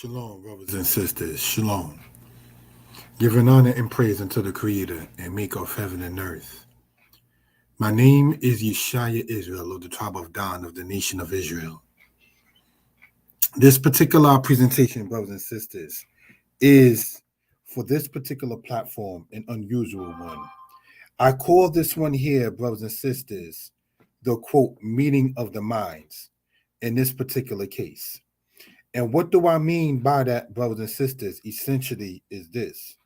Shalom, brothers and sisters. Shalom. Giving honor and praise unto the Creator and Maker of heaven and earth. My name is Yeshaya Israel of the tribe of Dan of the nation of Israel. This particular presentation, brothers and sisters, is for this particular platform an unusual one. I call this one here, brothers and sisters, the quote, meeting of the minds in this particular case. And what do I mean by that, brothers and sisters? Essentially is this.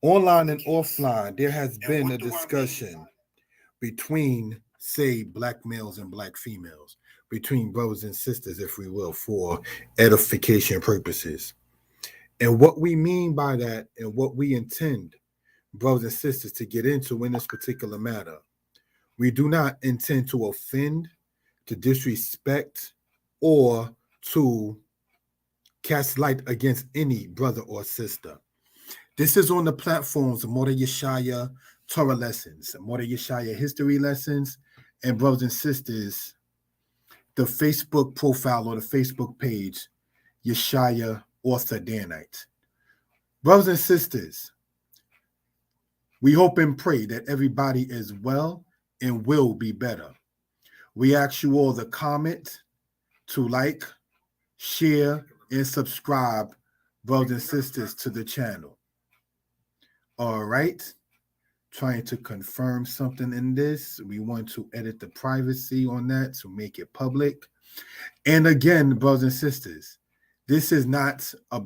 Online and offline, there has been a discussion between, say, black males and black females, between brothers and sisters, if we will, for edification purposes. And what we mean by that and what we intend, brothers and sisters, to get into in this particular matter, we do not intend to offend, to disrespect, or to cast light against any brother or sister. This is on the platforms of Mordeh Yeshaya Torah lessons, Mordeh Yeshaya history lessons, and brothers and sisters, the Facebook profile or the Facebook page, Yeshaya Author Danite. Brothers and sisters, we hope and pray that everybody is well and will be better. We ask you all to comment, to like, share, and subscribe, brothers and sisters, to the channel. All right. Trying to confirm something in this. We want to edit the privacy on that to make it public. And again, brothers and sisters, this is not a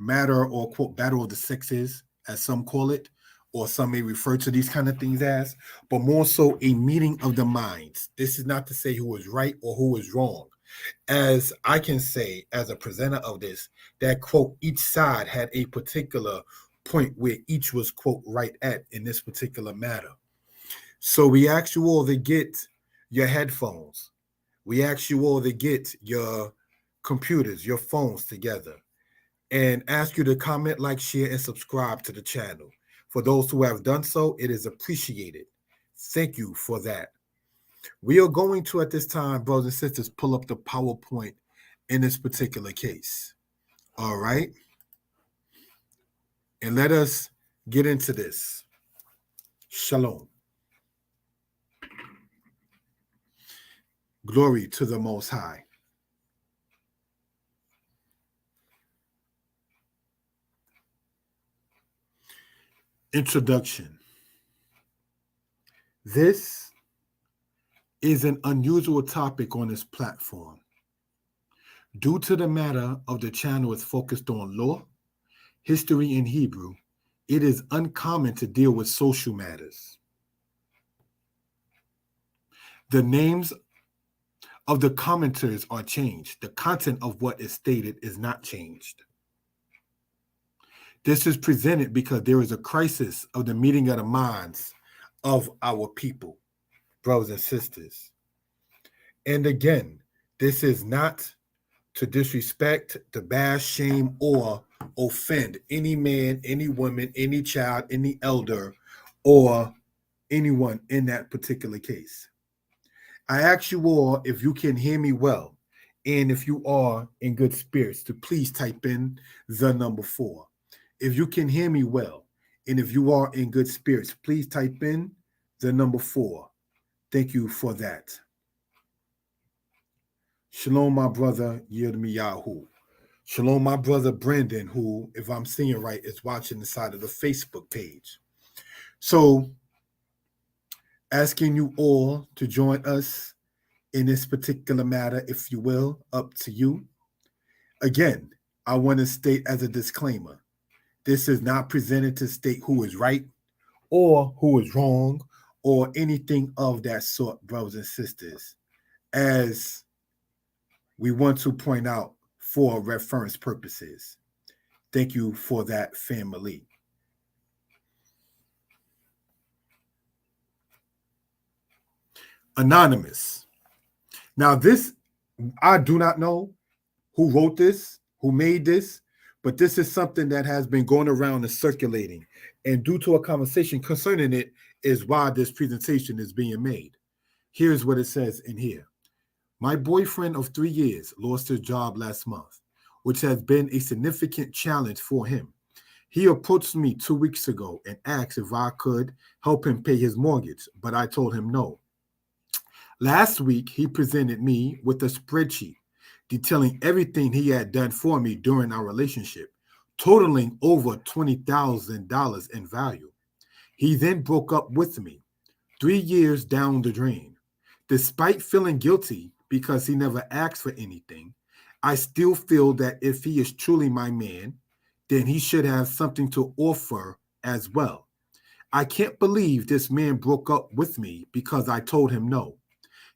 matter or quote battle of the sexes, as some call it, or some may refer to these kind of things as, but more so a meeting of the minds. This is not to say who is right or who is wrong. As I can say, as a presenter of this, that quote, each side had a particular point where each was quote right at in this particular matter. So we ask you all to get your headphones. We ask you all to get your computers, your phones together, and ask you to comment, like, share, and subscribe to the channel. For those who have done so, it is appreciated. Thank you for that. We are going to, at this time, brothers and sisters, pull up the PowerPoint in this particular case. All right? And let us get into this. Shalom. Glory to the Most High. Introduction. This is an unusual topic on this platform. Due to the matter of the channel is focused on law, history, and Hebrew, it is uncommon to deal with social matters. The names of the commenters are changed. The content of what is stated is not changed. This is presented because there is a crisis of the meeting of the minds of our people, brothers and sisters. And again, this is not to disrespect, to bash, shame, or offend any man, any woman, any child, any elder, or anyone in that particular case. I ask you all if you can hear me well, and if you are in good spirits, to please type in the number 4. If you can hear me well, and if you are in good spirits, please type in the number 4. Thank you for that. Shalom, my brother Yirmiyahu. Shalom, my brother Brandon, who, if I'm seeing right, is watching the side of the Facebook page. So, asking you all to join us in this particular matter, if you will, up to you. Again, I want to state as a disclaimer, this is not presented to state who is right or who is wrong or anything of that sort, brothers and sisters, as we want to point out for reference purposes. Thank you for that, family. Anonymous. Now, this, I do not know who wrote this, who made this, but this is something that has been going around and circulating. And due to a conversation concerning it is why this presentation is being made. Here's what it says in here. My boyfriend of 3 years lost his job last month, which has been a significant challenge for him. He approached me 2 weeks ago and asked if I could help him pay his mortgage, but I told him no. Last week, he presented me with a spreadsheet detailing everything he had done for me during our relationship, totaling over $20,000 in value. He then broke up with me 3 years down the drain. Despite feeling guilty because he never asked for anything, I still feel that if he is truly my man, then he should have something to offer as well. I can't believe this man broke up with me because I told him no.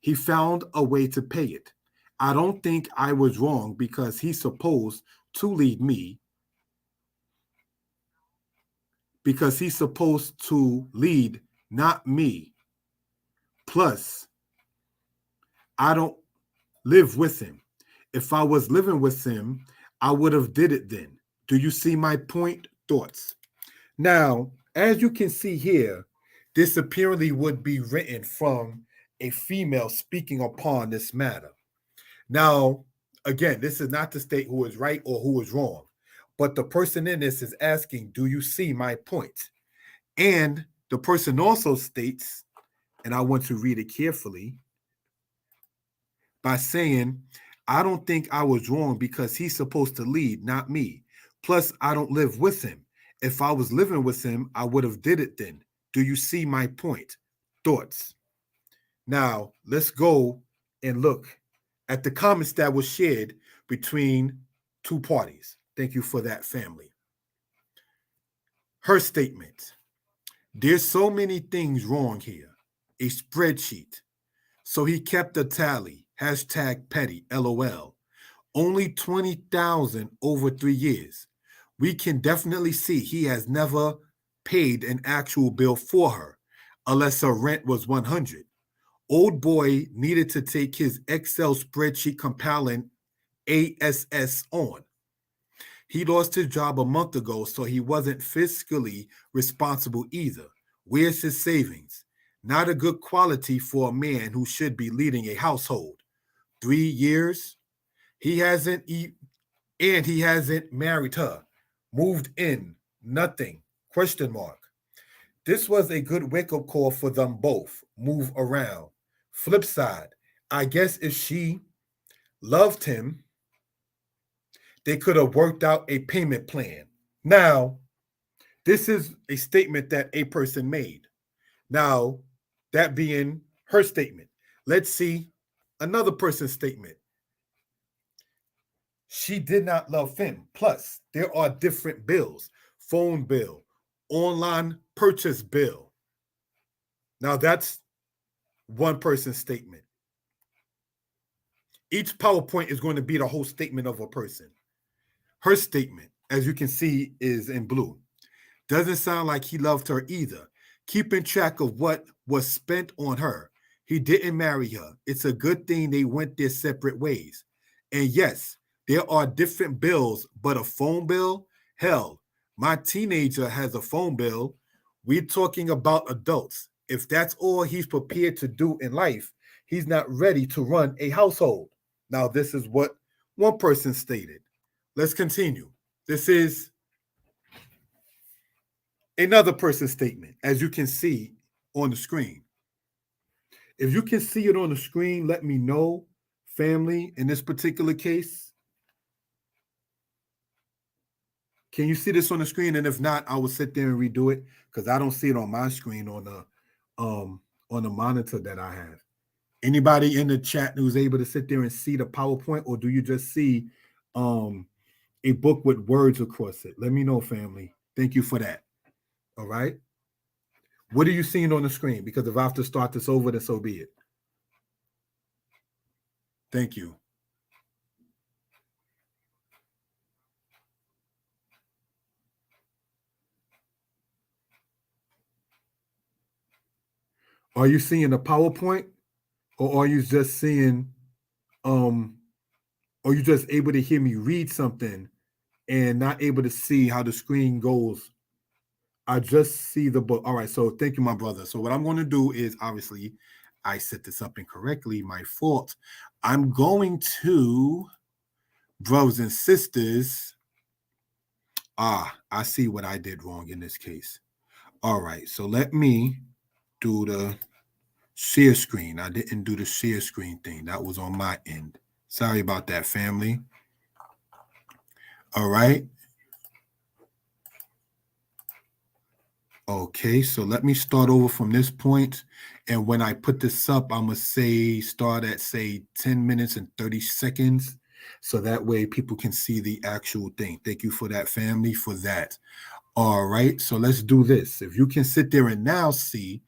He found a way to pay it. I don't think I was wrong because he's supposed to lead me, because he's supposed to lead, not me. Plus, I don't live with him. If I was living with him, I would have did it then. Do you see my point? Thoughts? Now, as you can see here, this apparently would be written from a female speaking upon this matter. Now, again, this is not to state who is right or who is wrong, but the person in this is asking, do you see my point? And the person also states, and I want to read it carefully, by saying, I don't think I was wrong because he's supposed to lead, not me. Plus, I don't live with him. If I was living with him, I would have did it then. Do you see my point? Thoughts? Now, let's go and look at the comments that was shared between two parties. Thank you for that, family. Her statement. There's so many things wrong here. A spreadsheet. So he kept a tally. Hashtag petty. LOL. Only 20,000 over 3 years. We can definitely see he has never paid an actual bill for her, unless her rent was 100. Old boy needed to take his Excel spreadsheet compiling ASS on. He lost his job a month ago, so he wasn't fiscally responsible either. Where's his savings? Not a good quality for a man who should be leading a household. 3 years? He hasn't and he hasn't married her, moved in, nothing, question mark. This was a good wake-up call for them both. Move around. Flip side, I guess if she loved him, they could have worked out a payment plan. Now, this is a statement that a person made. Now, that being her statement. Let's see another person's statement. She did not love him. Plus, there are different bills. Phone bill, online purchase bill. Now, that's one person's statement. Each PowerPoint is going to be the whole statement of a person. Her statement, as you can see, is in blue. Doesn't sound like he loved her either. Keeping track of what was spent on her. He didn't marry her. It's a good thing they went their separate ways. And yes, there are different bills, but a phone bill? Hell, my teenager has a phone bill. We're talking about adults. If that's all he's prepared to do in life, he's not ready to run a household. Now, this is what one person stated. Let's continue. This is another person's statement, as you can see on the screen. If you can see it on the screen, let me know, family, in this particular case. Can you see this on the screen? And if not, I will sit there and redo it because I don't see it on my screen on the monitor that I have. Anybody in the chat who's able to sit there and see the PowerPoint, or do you just see a book with words across it? Let me know, family. Thank you for that. All right. What are you seeing on the screen? Because if I have to start this over, then so be it. Thank you. Are you seeing the PowerPoint, or are you just seeing, are you just able to hear me read something and not able to see how the screen goes? I just see the book. All right, so thank you, my brother. So what I'm going to do is, obviously, I set this up incorrectly. My fault. I'm going to, brothers and sisters. I see what I did wrong in this case. All right, so let me do the share screen. I didn't do the share screen thing. That was on my end. Sorry about that, family. All right. Okay, so let me start over from this point. And when I put this up, I'm going to start at 10 minutes and 30 seconds. So that way people can see the actual thing. Thank you for that, family, for that. All right, so let's do this. If you can sit there and now see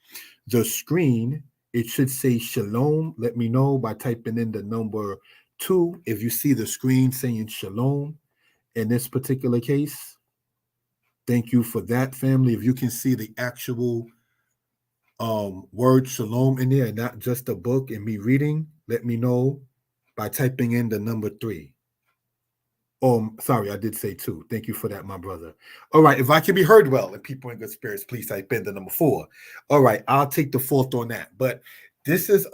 the screen, it should say Shalom. Let me know by typing in the number 2. If you see the screen saying Shalom in this particular case, thank you for that, family. If you can see the actual word Shalom in there and not just a book and me reading, let me know by typing in the number 3. Sorry, I did say 2. Thank you for that, my brother. All right, if I can be heard well and people in good spirits, please type in the number 4. All right, I'll take the 4th on that. But this is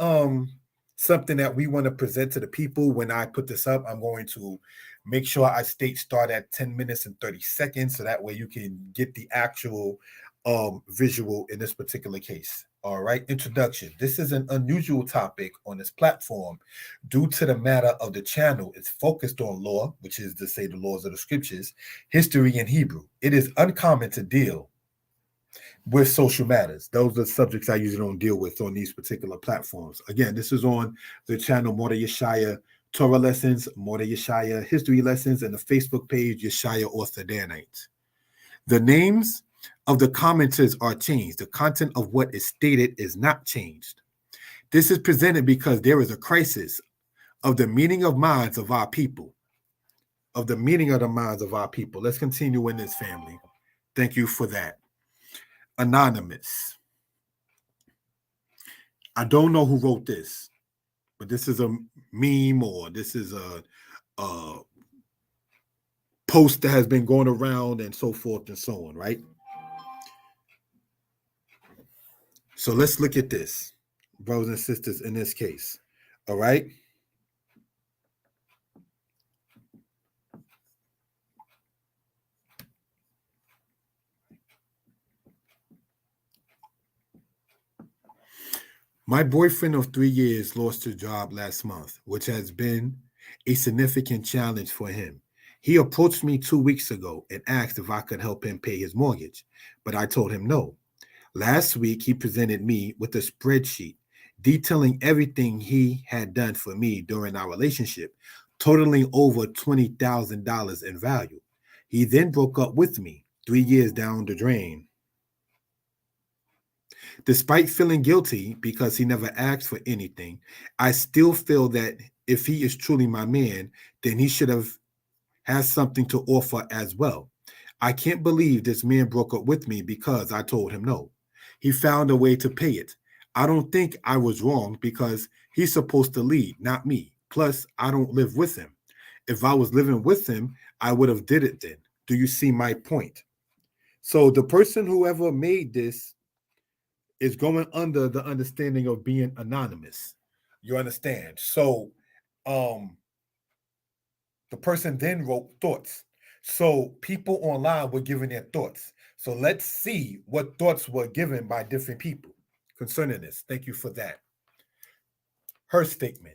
something that we want to present to the people. When I put this up, I'm going to make sure I start at 10 minutes and 30 seconds, so that way you can get the actual visual in this particular case. All right, introduction. This is an unusual topic on this platform due to the matter of the channel. It's focused on law, which is to say the laws of the scriptures, history, and Hebrew. It is uncommon to deal with social matters. Those are subjects I usually don't deal with on these particular platforms. Again, this is on the channel Mordeh Yeshaya Torah Lessons, Mordeh Yeshaya History Lessons, and the Facebook page Yeshaya Author Danite. The names of the commenters are changed. The content of what is stated is not changed. This is presented because there is a crisis of the meaning of minds of our people. Of the meaning of the minds of our people. Let's continue in this, family. Thank you for that. Anonymous. I don't know who wrote this, but this is a meme or this is a post that has been going around and so forth and so on, right? So let's look at this, brothers and sisters, in this case. All right. My boyfriend of 3 years lost his job last month, which has been a significant challenge for him. He approached me 2 weeks ago and asked if I could help him pay his mortgage, but I told him no. Last week, he presented me with a spreadsheet detailing everything he had done for me during our relationship, totaling over $20,000 in value. He then broke up with me 3 years down the drain. Despite feeling guilty because he never asked for anything, I still feel that if he is truly my man, then he should have has something to offer as well. I can't believe this man broke up with me because I told him no. He found a way to pay it. I don't think I was wrong because he's supposed to lead, not me. Plus, I don't live with him. If I was living with him, I would have did it then. Do you see my point? So the person whoever made this is going under the understanding of being anonymous. You understand? So the person then wrote thoughts. So people online were giving their thoughts. So let's see what thoughts were given by different people concerning this. Thank you for that. Her statement.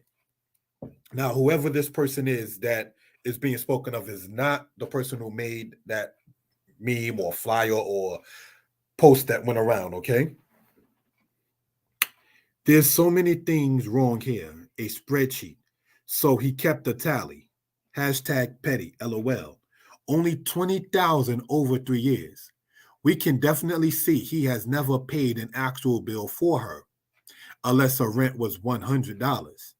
Now, whoever this person is that is being spoken of is not the person who made that meme or flyer or post that went around, okay? There's so many things wrong here. A spreadsheet. So he kept a tally. Hashtag petty, LOL. Only 20,000 over 3 years. We can definitely see he has never paid an actual bill for her, unless her rent was $100.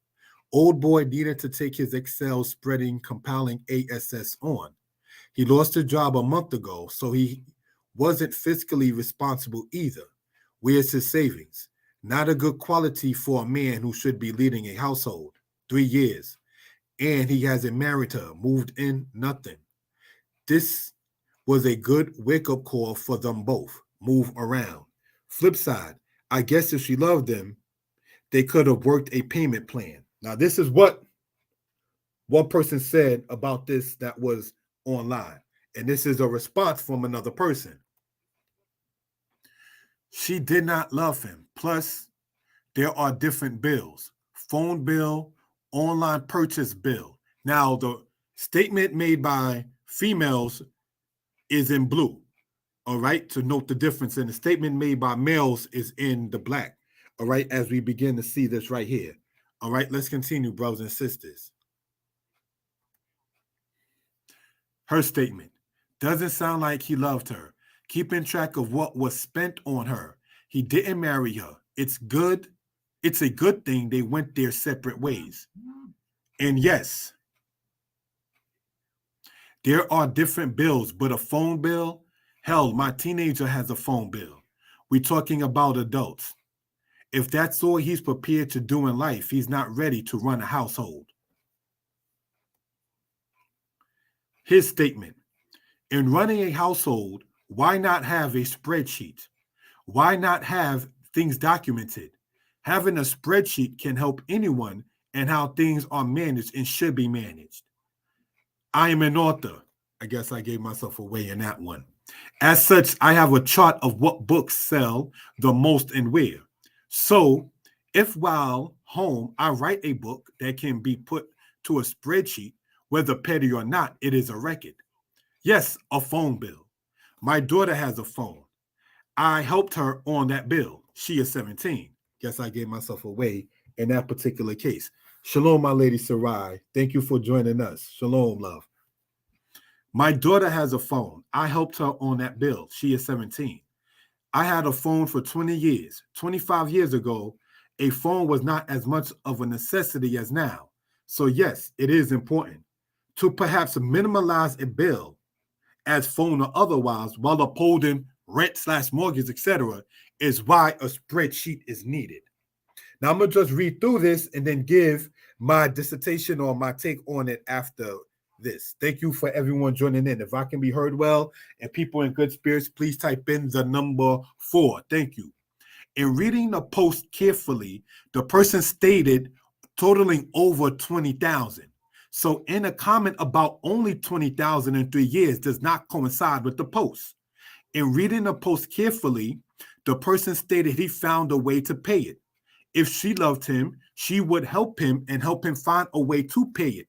Old boy needed to take his Excel spreading compiling ASS on. He lost his job a month ago, so he wasn't fiscally responsible either. Where's his savings? Not a good quality for a man who should be leading a household. 3 years. And he hasn't married her, moved in, nothing. This was a good wake-up call for them both. Move around. Flip side, I guess if she loved him, they could have worked a payment plan. Now, this is what one person said about this that was online. And this is a response from another person. She did not love him. Plus, there are different bills: phone bill, online purchase bill. Now, the statement made by females is in blue. All right, to note the difference. And the statement made by males is in the black. All right, as we begin to see this right here. All right, let's continue, brothers and sisters. Her statement: doesn't sound like he loved her. Keeping track of what was spent on her. He didn't marry her. It's good. It's a good thing they went their separate ways. And yes, there are different bills, but a phone bill, hell, my teenager has a phone bill. We're talking about adults. If that's all he's prepared to do in life, he's not ready to run a household. His statement: in running a household, why not have a spreadsheet? Why not have things documented? Having a spreadsheet can help anyone and how things are managed and should be managed. I am an author. I guess I gave myself away in that one. As such, I have a chart of what books sell the most and where. So if while home I write a book that can be put to a spreadsheet, whether petty or not, it is a record. Yes, a phone bill. My daughter has a phone. I helped her on that bill. She is 17. Guess I gave myself away in that particular case. Shalom, my lady Sarai. Thank you for joining us. Shalom, love. My daughter has a phone. I helped her on that bill. She is 17. I had a phone for 20 years. 25 years ago, a phone was not as much of a necessity as now. So yes, it is important to perhaps minimize a bill as phone or otherwise while upholding rent/mortgage, etc., is why a spreadsheet is needed. Now, I'm going to just read through this and then give my dissertation or my take on it after this. Thank you for everyone joining in. If I can be heard well and people in good spirits, please type in the number 4. Thank you. In reading the post carefully, the person stated totaling over 20,000. So in a comment about only 20,000 in 3 years does not coincide with the post. In reading the post carefully, the person stated he found a way to pay it. If she loved him, she would help him and help him find a way to pay it.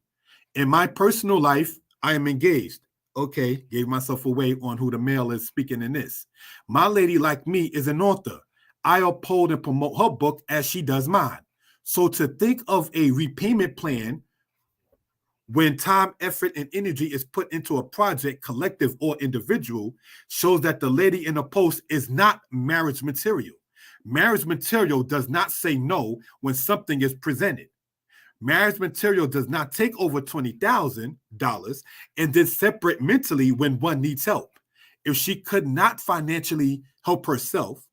In my personal life, I am engaged. Okay, gave myself away on who the male is speaking in this. My lady, like me, is an author. I uphold and promote her book as she does mine. So to think of a repayment plan when time, effort, and energy is put into a project, collective or individual, shows that the lady in the post is not marriage material. Marriage material does not say no when something is presented. Marriage material does not take over $20,000 and then separate mentally when one needs help. If she could not financially help herself,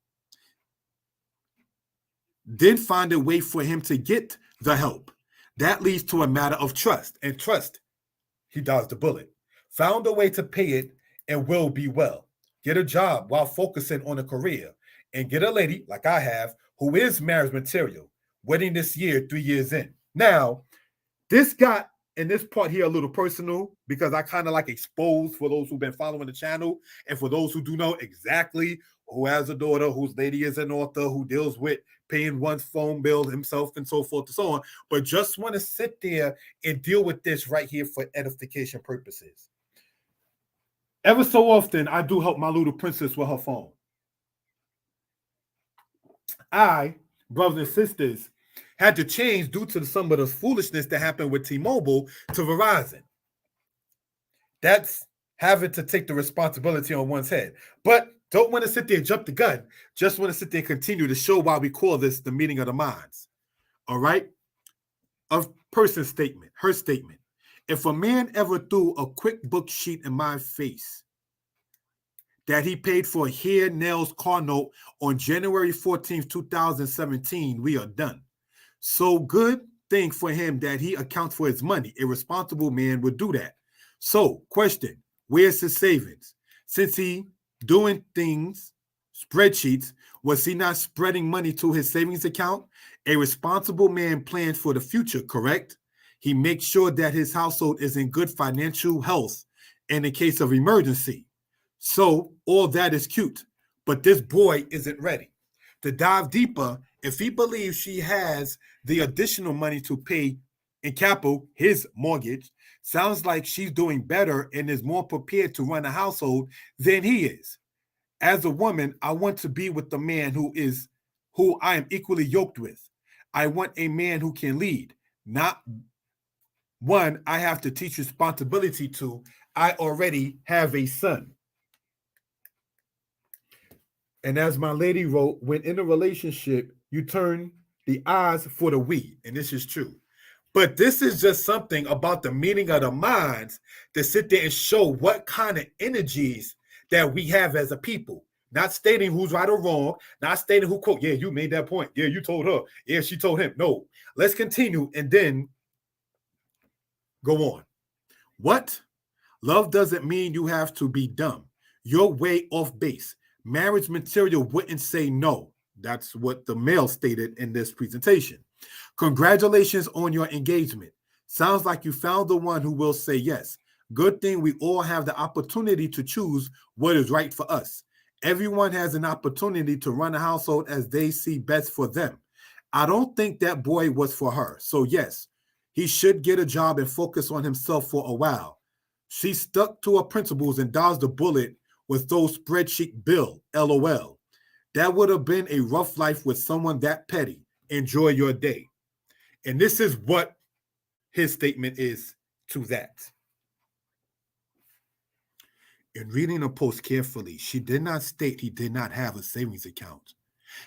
then find a way for him to get the help. That leads to a matter of trust. And trust, he dodged the bullet. Found a way to pay it and will be well. Get a job while focusing on a career. And get a lady, like I have, who is marriage material. Wedding this year, 3 years in. Now, this got in this part here a little personal because I kind of like exposed for those who've been following the channel and for those who do know exactly who has a daughter, whose lady is an author, who deals with paying one's phone bill himself and so forth and so on. But just want to sit there and deal with this right here for edification purposes. Ever so often, I do help my little princess with her phone. I, brothers and sisters, had to change due to some of the foolishness that happened with T-Mobile to Verizon. That's having to take the responsibility on one's head. But don't want to sit there and jump the gun. Just want to sit there and continue to show why we call this the meeting of the minds. All right? A person's statement, her statement. If a man ever threw a QuickBooks sheet in my face that he paid for a hair, nails, car note on January 14th, 2017, we are done. So good thing for him that he accounts for his money. A responsible man would do that. So question, where's his savings? Since he doing things, spreadsheets, was he not spreading money to his savings account? A responsible man plans for the future, correct? He makes sure that his household is in good financial health and in case of emergency. So all that is cute, but this boy isn't ready. To dive deeper, if he believes she has the additional money to pay in capital his mortgage, sounds like she's doing better and is more prepared to run a household than he is. As a woman, I want to be with the man who I am equally yoked with. I want a man who can lead, not one I have to teach responsibility to. I already have a son. And as my lady wrote, when in a relationship, you turn the eyes for the we. And this is true. But this is just something about the meaning of the minds to sit there and show what kind of energies that we have as a people. Not stating who's right or wrong, not stating who quote, yeah, you made that point. Yeah, you told her. Yeah, she told him. No, let's continue and then go on. What? Love doesn't mean you have to be dumb. You're way off base. Marriage material wouldn't say no. That's what the male stated in this presentation. Congratulations on your engagement. Sounds like you found the one who will say yes. Good thing we all have the opportunity to choose what is right for us. Everyone has an opportunity to run a household as they see best for them. I don't think that boy was for her. So yes, he should get a job and focus on himself for a while. She stuck to her principles and dodged the bullet with those spreadsheet bill, LOL. That would have been a rough life with someone that petty. Enjoy your day. And this is what his statement is to that. In reading the post carefully, she did not state he did not have a savings account.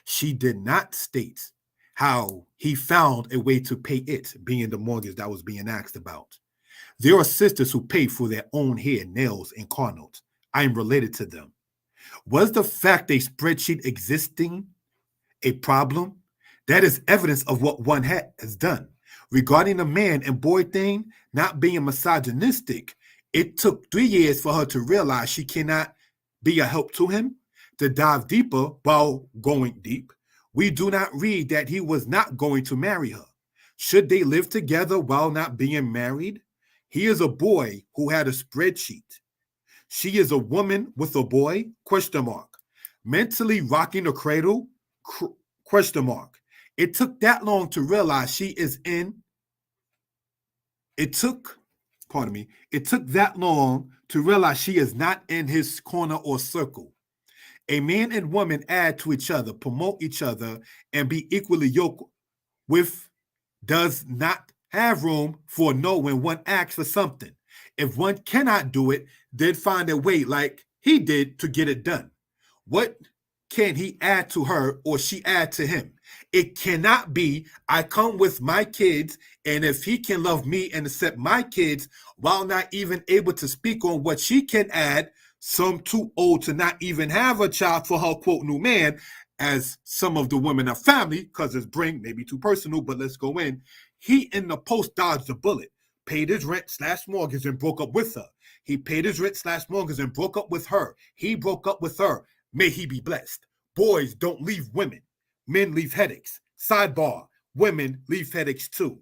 She did not state how he found a way to pay it, being the mortgage that was being asked about. There are sisters who pay for their own hair, nails, and car notes. I am related to them. Was the fact a spreadsheet existing a problem? That is evidence of what one has done. Regarding the man and boy thing, not being misogynistic, it took 3 years for her to realize she cannot be a help to him. To dive deeper while going deep, we do not read that he was not going to marry her. Should they live together while not being married? He is a boy who had a spreadsheet. She is a woman with a boy, ? Mentally rocking the cradle, ? It took that long to realize she is in. It took that long to realize she is not in his corner or circle. A man and woman add to each other, promote each other, and be equally yoked with does not have room for no when one asks for something. If one cannot do it, then find a way like he did to get it done. What can he add to her or she add to him? It cannot be, I come with my kids, and if he can love me and accept my kids while not even able to speak on what she can add, some too old to not even have a child for her, quote, new man, as some of the women are family, because it's bring, maybe too personal, but let's go in. He in the post dodged the bullet, paid his rent / mortgage and broke up with her. He paid his rent / mortgage and broke up with her. He broke up with her. May he be blessed. Boys don't leave women. Men leave headaches. Sidebar, women leave headaches too.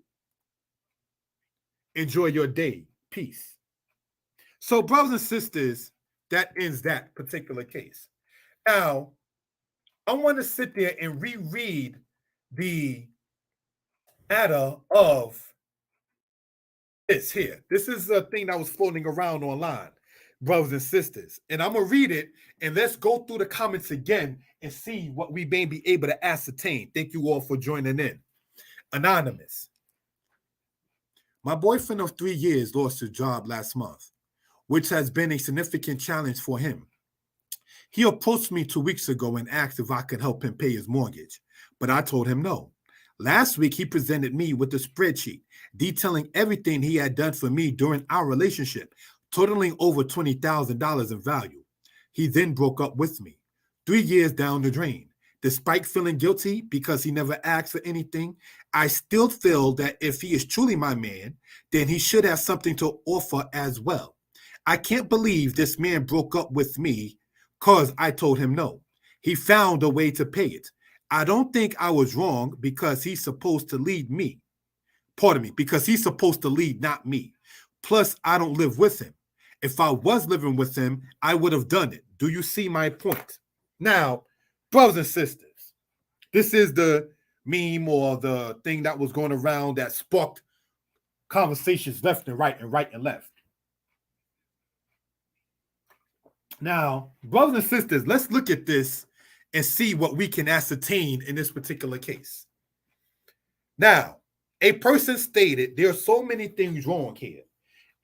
Enjoy your day. Peace. So, brothers and sisters, that ends that particular case. Now, I want to sit there and reread the matter of this here. This is a thing that was floating around online, brothers and sisters. And I'm going to read it, and let's go through the comments again and see what we may be able to ascertain. Thank you all for joining in. Anonymous. My boyfriend of 3 years lost his job last month, which has been a significant challenge for him. He approached me 2 weeks ago and asked if I could help him pay his mortgage, but I told him no. Last week, he presented me with a spreadsheet detailing everything he had done for me during our relationship, totaling over $20,000 in value. He then broke up with me. 3 years down the drain. Despite feeling guilty because he never asked for anything, I still feel that if he is truly my man, then he should have something to offer as well. I can't believe this man broke up with me because I told him no. He found a way to pay it. I don't think I was wrong because he's supposed to lead me. Pardon me, because he's supposed to lead, not me. Plus, I don't live with him. If I was living with him, I would have done it. Do you see my point? Now, brothers and sisters, this is the meme or the thing that was going around that sparked conversations left and right and left. Now, brothers and sisters, let's look at this and see what we can ascertain in this particular case. Now, a person stated there are so many things wrong here.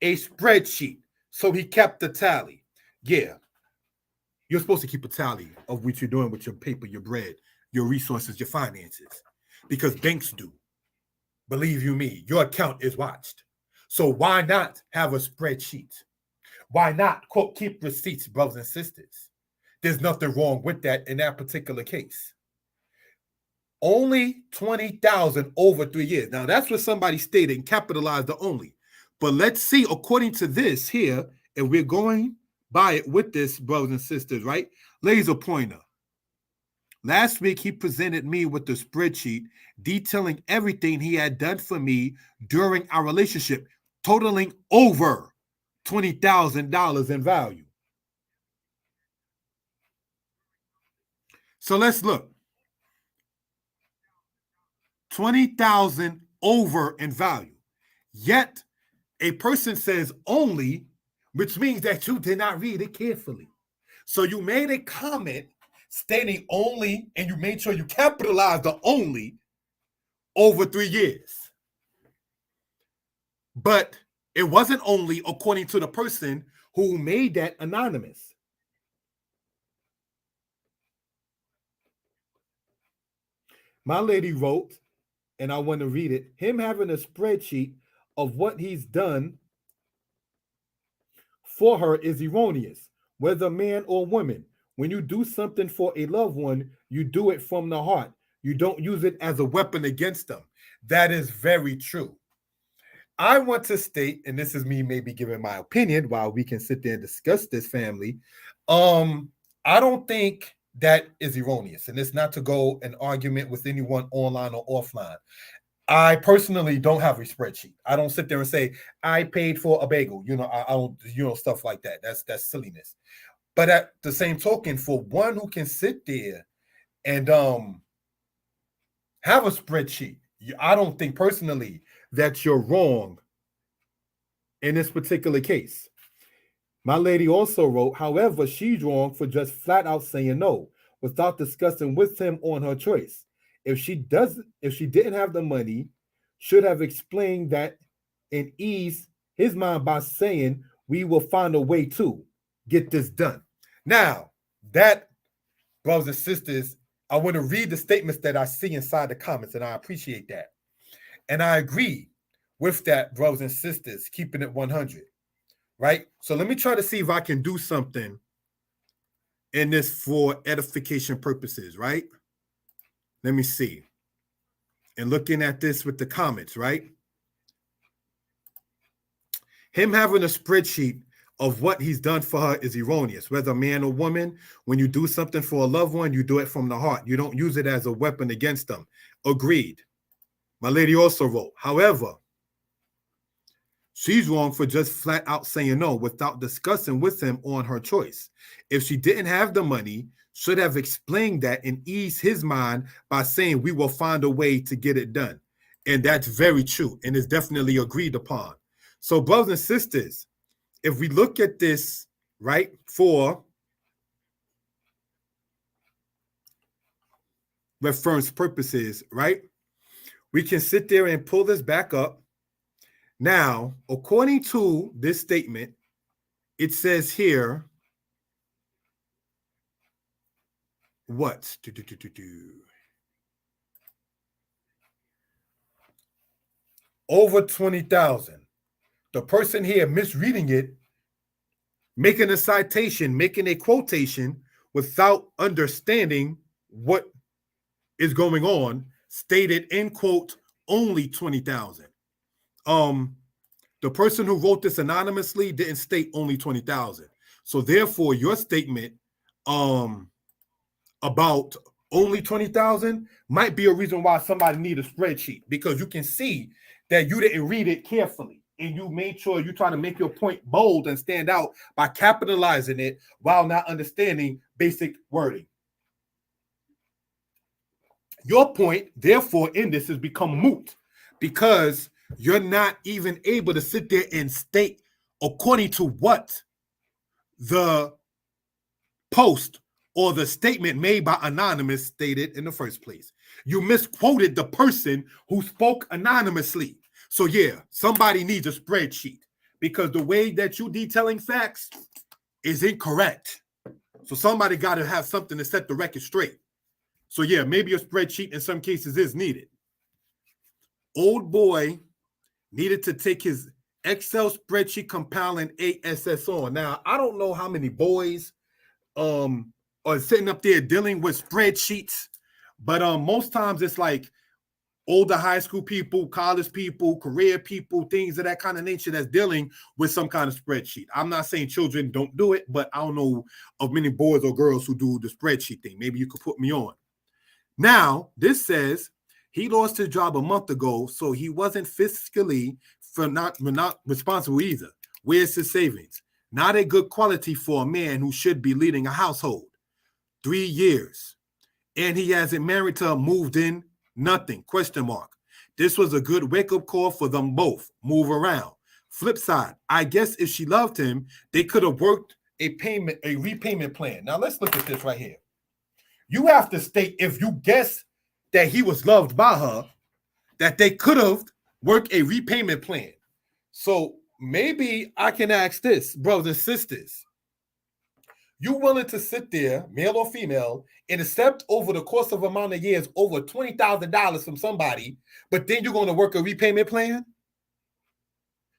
A spreadsheet. So he kept the tally. Yeah. You're supposed to keep a tally of what you're doing with your paper, your bread, your resources, your finances. Because banks do. Believe you me, your account is watched. So why not have a spreadsheet? Why not, quote, keep receipts, brothers and sisters? There's nothing wrong with that in that particular case. Only 20,000 over 3 years. Now, that's what somebody stated and capitalized the only. But let's see, according to this here, and we're going by it with this, brothers and sisters, right? Laser pointer. Last week, he presented me with the spreadsheet detailing everything he had done for me during our relationship, totaling over $20,000 in value. So let's look. 20,000 over in value. Yet a person says only, which means that you did not read it carefully. So you made a comment stating only, and you made sure you capitalized the only over 3 years. But it wasn't only according to the person who made that anonymous. My lady wrote, and I want to read it, him having a spreadsheet of what he's done for her is erroneous, whether man or woman. When you do something for a loved one, you do it from the heart. You don't use it as a weapon against them. That is very true. I want to state, and this is me maybe giving my opinion while we can sit there and discuss this, family. I don't think that is erroneous, and it's not to go an argument with anyone online or offline. I personally don't have a spreadsheet. I don't sit there and say I paid for a bagel. I don't, stuff like that. That's silliness. But at the same token, for one who can sit there and have a spreadsheet, I don't think personally that you're wrong in this particular case. My lady also wrote, however, she's wrong for just flat out saying no without discussing with him on her choice. If she didn't have the money, should have explained that and ease his mind by saying we will find a way to get this done. Now, that, brothers and sisters, I want to read the statements that I see inside the comments, and I appreciate that. And I agree with that, brothers and sisters, keeping it 100, right? So let me try to see if I can do something in this for edification purposes, right? Let me see. And looking at this with the comments, right? Him having a spreadsheet of what he's done for her is erroneous, whether man or woman. When you do something for a loved one, you do it from the heart. You don't use it as a weapon against them. Agreed. My lady also wrote, however, she's wrong for just flat out saying no without discussing with him on her choice. If she didn't have the money, should have explained that and eased his mind by saying we will find a way to get it done. And that's very true and is definitely agreed upon. So, brothers and sisters, if we look at this, right, for reference purposes, right, we can sit there and pull this back up. Now, according to this statement, it says here, what? Over 20,000. The person here misreading it, making a citation, making a quotation without understanding what is going on, stated in quote, only 20,000. The person who wrote this anonymously didn't state only 20,000. So therefore, your statement about only 20,000 might be a reason why somebody need a spreadsheet, because you can see that you didn't read it carefully and you made sure you try to make your point bold and stand out by capitalizing it while not understanding basic wording. Your point, therefore, in this has become moot because you're not even able to sit there and state according to what the post or the statement made by Anonymous stated in the first place. You misquoted the person who spoke anonymously. So yeah, somebody needs a spreadsheet because the way that you detailing facts is incorrect. So somebody got to have something to set the record straight. So yeah, maybe a spreadsheet in some cases is needed. Old boy needed to take his Excel spreadsheet compiling ASS on. Now, I don't know how many boys are sitting up there dealing with spreadsheets, but most times it's like older high school people, college people, career people, things of that kind of nature that's dealing with some kind of spreadsheet. I'm not saying children don't do it, but I don't know of many boys or girls who do the spreadsheet thing. Maybe you could put me on. Now, this says he lost his job a month ago, so he wasn't fiscally not responsible either. Where's his savings? Not a good quality for a man who should be leading a household. 3 years. And he hasn't married to, moved in, nothing, question mark. This was a good wake-up call for them both. Move around. Flip side, I guess if she loved him, they could have worked a repayment plan. Now let's look at this right here. You have to state, if you guess that he was loved by her, that they could have worked a repayment plan. So maybe I can ask this, brothers and sisters. You willing to sit there, male or female, and accept over the course of amount of years over $20,000 from somebody, but then you're going to work a repayment plan?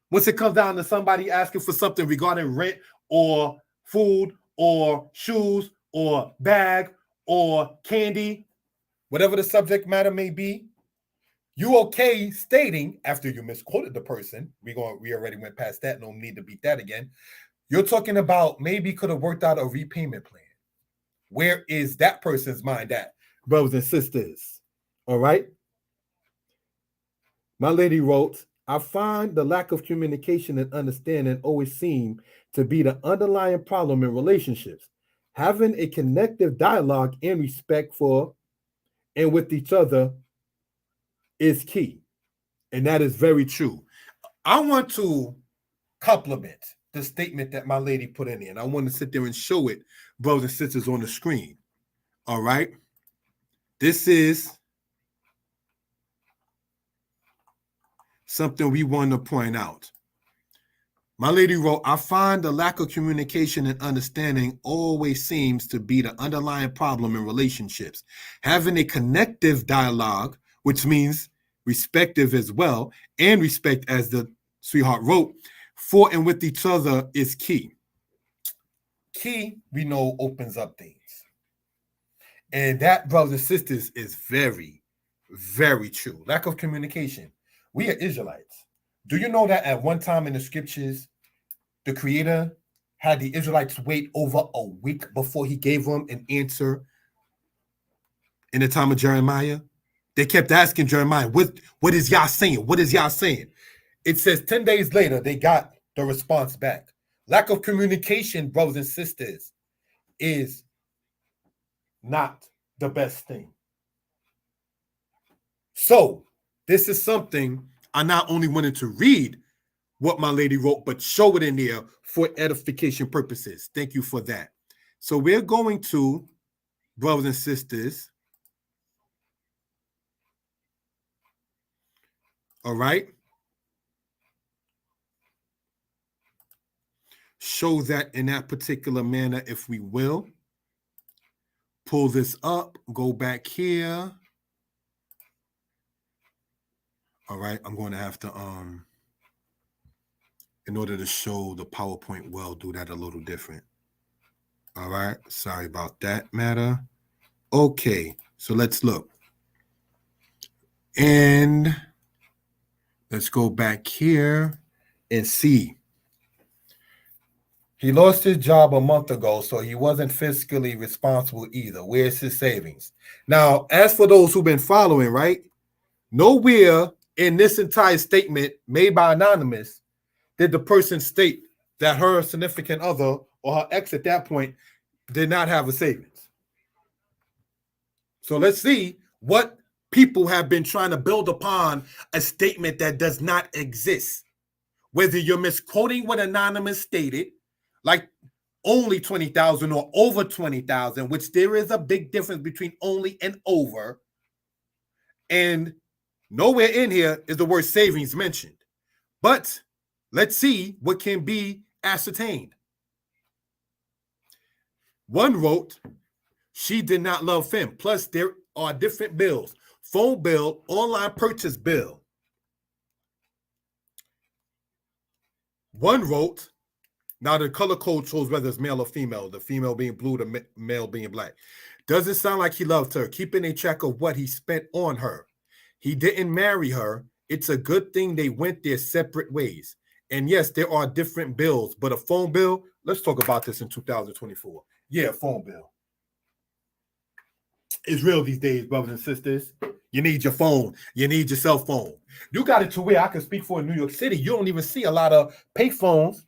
Once it comes down to somebody asking for something regarding rent or food or shoes or bag or candy, whatever the subject matter may be, you okay stating, after you misquoted the person, we already went past that, no need to beat that again. You're talking about maybe could have worked out a repayment plan. Where is that person's mind at, brothers and sisters? All right. My lady wrote, I find the lack of communication and understanding always seem to be the underlying problem in relationships. Having a connective dialogue and respect for and with each other is key. And that is very true. I want to compliment the statement that my lady put in there, and I want to sit there and show it, brothers and sisters, on the screen. All right. This is something we want to point out. My lady wrote, I find the lack of communication and understanding always seems to be the underlying problem in relationships. Having a connective dialogue, which means respective as well, and respect, as the sweetheart wrote, for and with each other is key. Key, we know, opens up things. And that, brothers and sisters, is very, very true. Lack of communication. We are Israelites. Do you know that at one time in the scriptures, the Creator had the Israelites wait over a week before he gave them an answer in the time of Jeremiah? They kept asking Jeremiah, what is y'all saying? What is y'all saying? It says 10 days later, they got the response back. Lack of communication, brothers and sisters, is not the best thing. So this is something I not only wanted to read what my lady wrote, but show it in there for edification purposes. Thank you for that. So we're going to, brothers and sisters, all right, show that in that particular manner, if we will. Pull this up, go back here. All right, I'm going to have to, in order to show the PowerPoint well, do that a little different. All right, sorry about that matter. Okay, so let's look. And let's go back here and see. He lost his job a month ago, so he wasn't fiscally responsible either. Where's his savings? Now, as for those who've been following, right? Nowhere in this entire statement made by Anonymous did the person state that her significant other or her ex at that point did not have a savings. So let's see what people have been trying to build upon a statement that does not exist. Whether you're misquoting what Anonymous stated, like only 20,000 or over 20,000, which there is a big difference between only and over. And nowhere in here is the word savings mentioned. But let's see what can be ascertained. One wrote, she did not love him. Plus, there are different bills. Phone bill, online purchase bill. One wrote, now the color code shows whether it's male or female, the female being blue, the male being black. Doesn't sound like he loved her, keeping a track of what he spent on her. He didn't marry her. It's a good thing they went their separate ways. And yes, there are different bills, but a phone bill, let's talk about this in 2024. Yeah, phone bill. It's real these days, brothers and sisters. You need your phone. You need your cell phone. You got it to where I can speak for in New York City. You don't even see a lot of pay phones.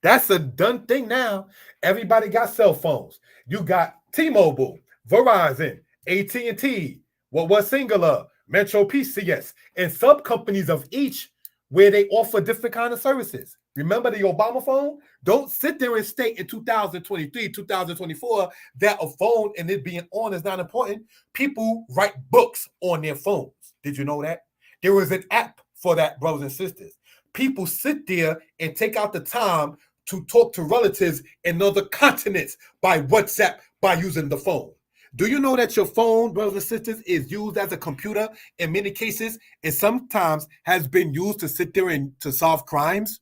That's a done thing now. Everybody got cell phones. You got T-Mobile, Verizon, AT&T, what was Singular, Metro PCS, and sub companies of each where they offer different kind of services. Remember the Obama phone? Don't sit there and state in 2023, 2024 that a phone and it being on is not important. People write books on their phones. Did you know that? There is an app for that, brothers and sisters. People sit there and take out the time to talk to relatives in other continents by WhatsApp by using the phone. Do you know that your phone, brothers and sisters, is used as a computer in many cases and sometimes has been used to sit there and to solve crimes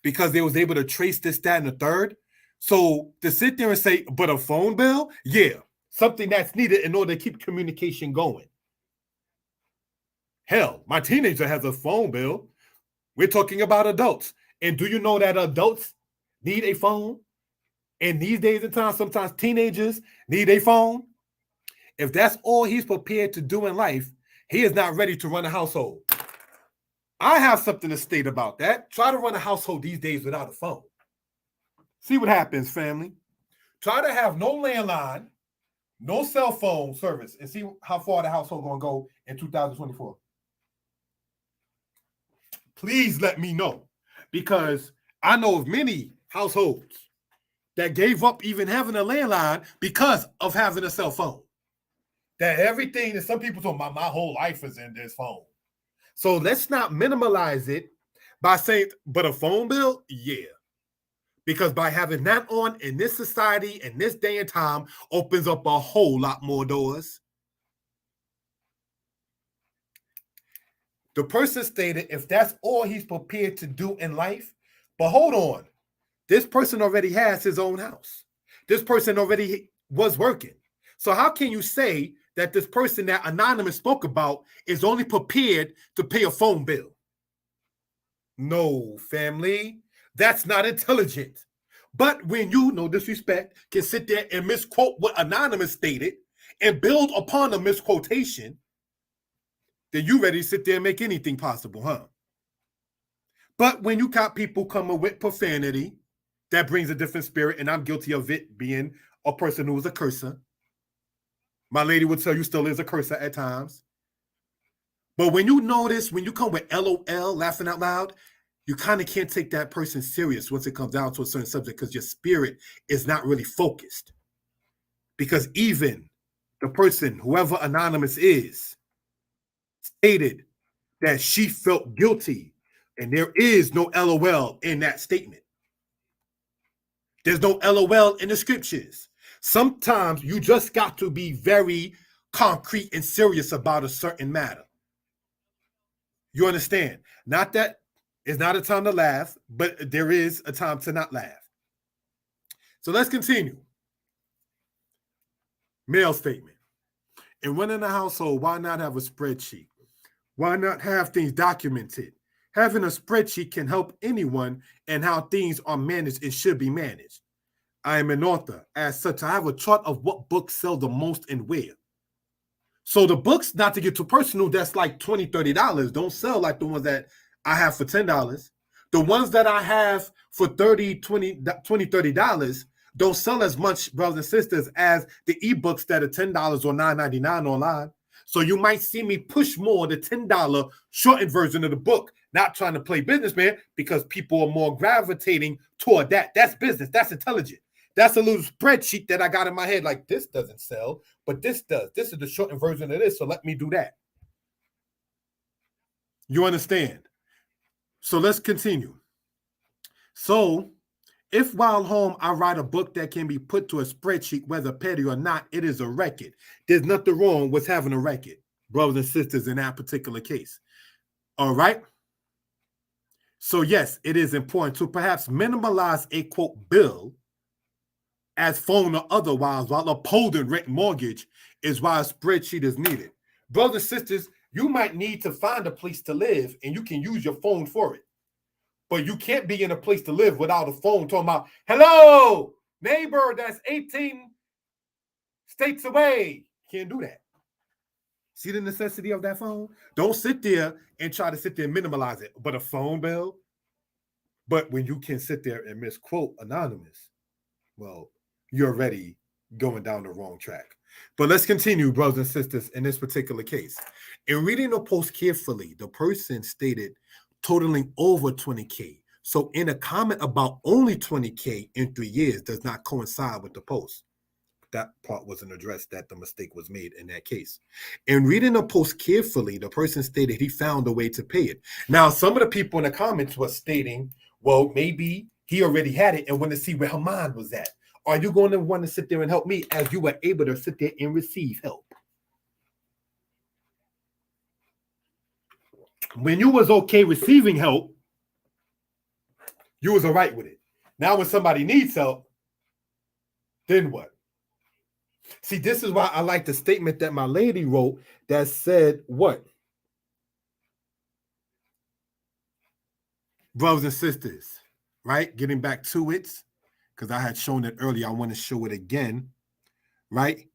because they was able to trace this, that, and the third? So to sit there and say, but a phone bill? Yeah, something that's needed in order to keep communication going. Hell, my teenager has a phone bill. We're talking about adults. And do you know that adults need a phone? And these days and times, sometimes teenagers need a phone. If that's all he's prepared to do in life, he is not ready to run a household. I have something to state about that. Try to run a household these days without a phone. See what happens, family. Try to have no landline, no cell phone service, and see how far the household going to go in 2024. Please let me know, because I know of many households that gave up even having a landline because of having a cell phone. That everything that some people told my whole life is in this phone. So let's not minimalize it by saying, but a phone bill? Yeah. Because by having that on in this society, in this day and time, opens up a whole lot more doors. The person stated if that's all he's prepared to do in life, but hold on. This person already has his own house. This person already was working. So how can you say that this person that Anonymous spoke about is only prepared to pay a phone bill? No, family, that's not intelligent. But when you, no disrespect, can sit there and misquote what Anonymous stated and build upon a misquotation, then you ready to sit there and make anything possible, huh? But when you got people coming with profanity, that brings a different spirit, and I'm guilty of it being a person who is a cursor. My lady would tell you still is a cursor at times. But when you notice, when you come with LOL, laughing out loud, you kind of can't take that person serious once it comes down to a certain subject because your spirit is not really focused. Because even the person, whoever Anonymous is, stated that she felt guilty, and there is no LOL in that statement. There's no LOL in the scriptures. Sometimes you just got to be very concrete and serious about a certain matter. You understand? Not that it's not a time to laugh, but there is a time to not laugh. So let's continue. Male statement. In running a household, why not have a spreadsheet? Why not have things documented? Having a spreadsheet can help anyone and how things are managed and should be managed. I am an author. As such, I have a chart of what books sell the most and where. So the books, not to get too personal, that's like $20, $30, don't sell like the ones that I have for $10. The ones that I have for $30, $20, $30 don't sell as much, brothers and sisters, as the ebooks that are $10 or $9.99 online. So you might see me push more the $10 shortened version of the book, not trying to play businessman, because people are more gravitating toward that. That's business. That's intelligent. That's a little spreadsheet that I got in my head, like this doesn't sell, but this does. This is the shortened version of this, so let me do that. You understand? So let's continue. So if while home I write a book that can be put to a spreadsheet, whether petty or not, it is a record. There's nothing wrong with having a record, brothers and sisters, in that particular case. All right? So yes, it is important to perhaps minimize a, quote, bill as phone or otherwise while upholding rent mortgage is why a spreadsheet is needed. Brothers and sisters, you might need to find a place to live and you can use your phone for it. But you can't be in a place to live without a phone talking about, hello, neighbor, that's 18 states away. Can't do that. See the necessity of that phone? Don't sit there and try to sit there and minimize it. But a phone bill? But when you can sit there and misquote anonymous, well, you're already going down the wrong track. But let's continue, brothers and sisters, in this particular case. In reading the post carefully, the person stated totaling over 20K. So in a comment about only 20K in 3 years does not coincide with the post. That part wasn't addressed, that the mistake was made in that case. In reading the post carefully, the person stated he found a way to pay it. Now, some of the people in the comments were stating, well, maybe he already had it and wanted to see where her mind was at. Are you going to want to sit there and help me as you were able to sit there and receive help? When you was okay receiving help, you was all right with it. Now when somebody needs help, then what? See, this is why I like the statement that my lady wrote that said what? Brothers and sisters, right? Getting back to it, because I had shown it earlier. I want to show it again, right?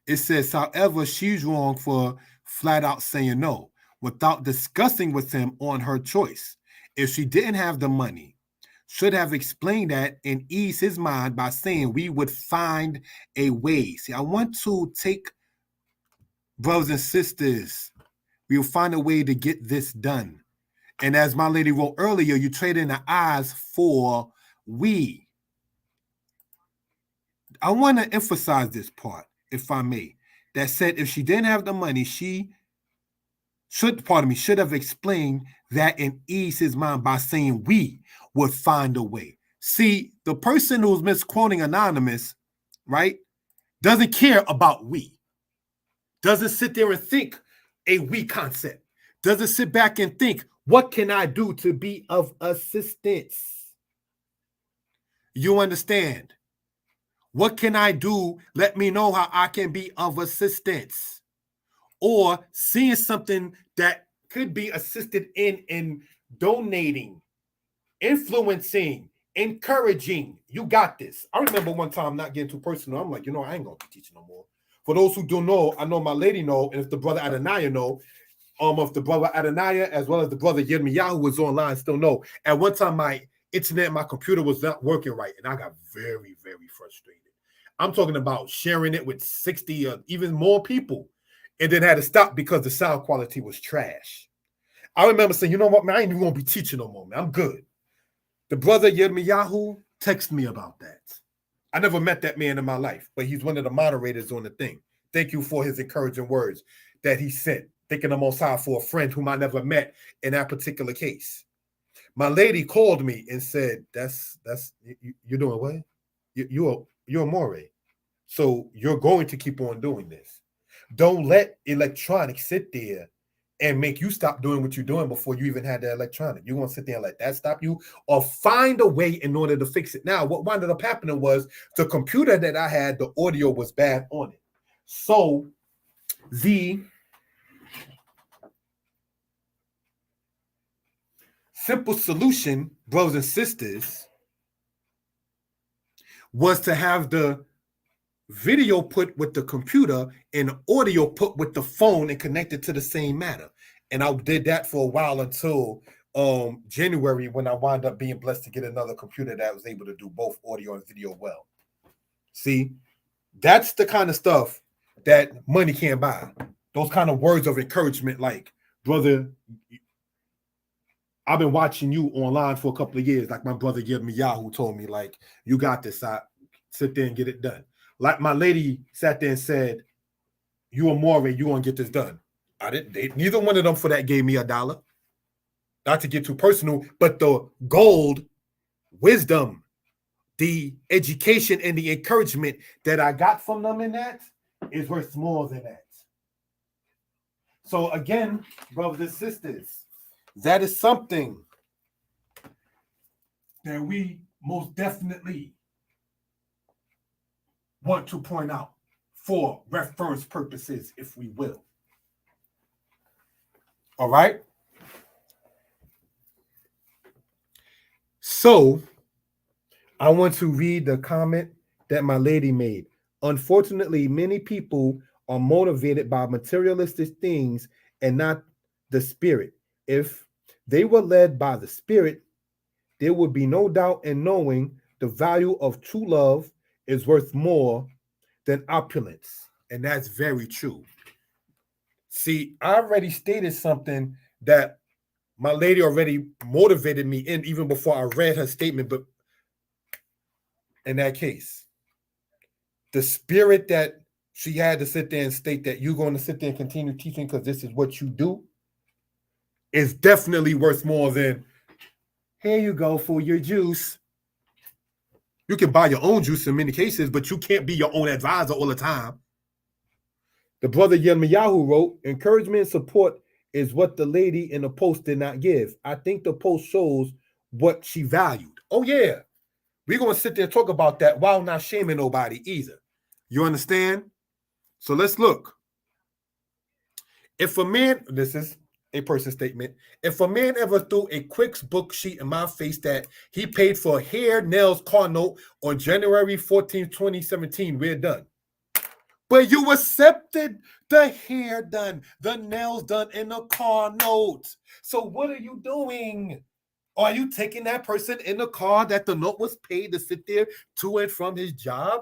It says, however, she's wrong for flat out saying no without discussing with him on her choice. If she didn't have the money, should have explained that and ease his mind by saying we would find a way. See, I want to take, brothers and sisters, we'll find a way to get this done. And as my lady wrote earlier, you trade in the eyes for we. I want to emphasize this part, if I may, that said if she didn't have the money, she should have explained that and ease his mind by saying we would find a way. See, the person who's misquoting anonymous, right, doesn't care about we. Doesn't sit there and think a we concept. Doesn't sit back and think, what can I do to be of assistance? You understand? What can I do? Let me know how I can be of assistance. Or seeing something that could be assisted in donating, influencing, encouraging. You got this. I remember one time, not getting too personal, I'm like, I ain't going to be teaching no more. For those who don't know, I know my lady know, and if the brother Adonaiah know, if the brother Adonaiah as well as the brother Yirmiyahu who was online still know. At one time, my internet, my computer was not working right, and I got very, very frustrated. I'm talking about sharing it with 60 or even more people, and then had to stop because the sound quality was trash. I remember saying, you know what, man, I ain't even going to be teaching no more, man. I'm good. The brother Yirmiyahu texted me about that. I never met that man in my life, but he's one of the moderators on the thing. Thank you for his encouraging words that he sent. Thinking the Most High for a friend whom I never met in that particular case. My lady called me and said, you're doing what? You're a more. So you're going to keep on doing this. Don't let electronics sit there and make you stop doing what you're doing before you even had the electronic. You're going to sit there and let that stop you, or find a way in order to fix it. Now, what wound up happening was the computer that I had, the audio was bad on it. So simple solution, brothers and sisters, was to have the video put with the computer and audio put with the phone and connected to the same matter. And I did that for a while until January, when I wound up being blessed to get another computer that was able to do both audio and video well. See, that's the kind of stuff that money can't buy. Those kind of words of encouragement, like, brother, I've been watching you online for a couple of years. Like my brother Yahoo told me, like, you got this. I sit there and get it done. Like my lady sat there and said, you and Maury, you want to get this done. I didn't. Neither one of them for that gave me $1. Not to get too personal, but the gold, wisdom, the education, and the encouragement that I got from them in that is worth more than that. So again, brothers and sisters, that is something that we most definitely want to point out for reference purposes, if we will. All right. So I want to read the comment that my lady made. Unfortunately, many people are motivated by materialistic things and not the spirit. If they were led by the spirit, there would be no doubt in knowing the value of true love is worth more than opulence. And that's very true. See, I already stated something that my lady already motivated me in even before I read her statement. But in that case, the spirit that she had to sit there and state that you're going to sit there and continue teaching because this is what you do is definitely worth more than, here you go for your juice. You can buy your own juice in many cases, but you can't be your own advisor all the time. The brother Yirmiyahu wrote, encouragement and support is what the lady in the post did not give. I think the post shows what she valued. Oh, yeah. We're going to sit there and talk about that while not shaming nobody either. You understand? So let's look. If a man, this is a person's statement, if a man ever threw a quick book sheet in my face that he paid for hair, nails, car note on January 14, 2017, we're done. But you accepted the hair done, the nails done, and the car note. So what are you doing? Are you taking that person in the car that the note was paid to sit there to and from his job?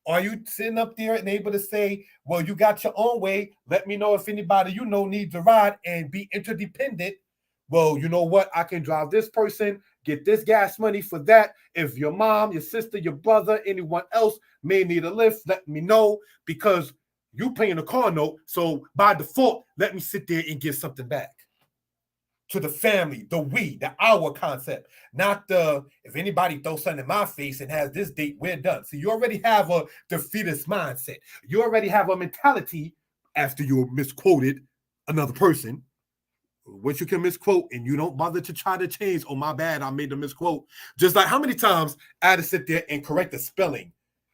Are you sitting up there and able to say, well, you got your own way. Let me know if anybody you know needs a ride and be interdependent. Well, you know what? I can drive this person, get this gas money for that. If your mom, your sister, your brother, anyone else may need a lift, let me know because you paying a car note. So by default, let me sit there and give something back to the family, the our concept, not the, if anybody throws something in my face and has this date, we're done. So you already have a defeatist mindset. You already have a mentality after you misquoted another person, which you can misquote and you don't bother to try to change. Oh, my bad, I made the misquote. Just like how many times I had to sit there and correct the spelling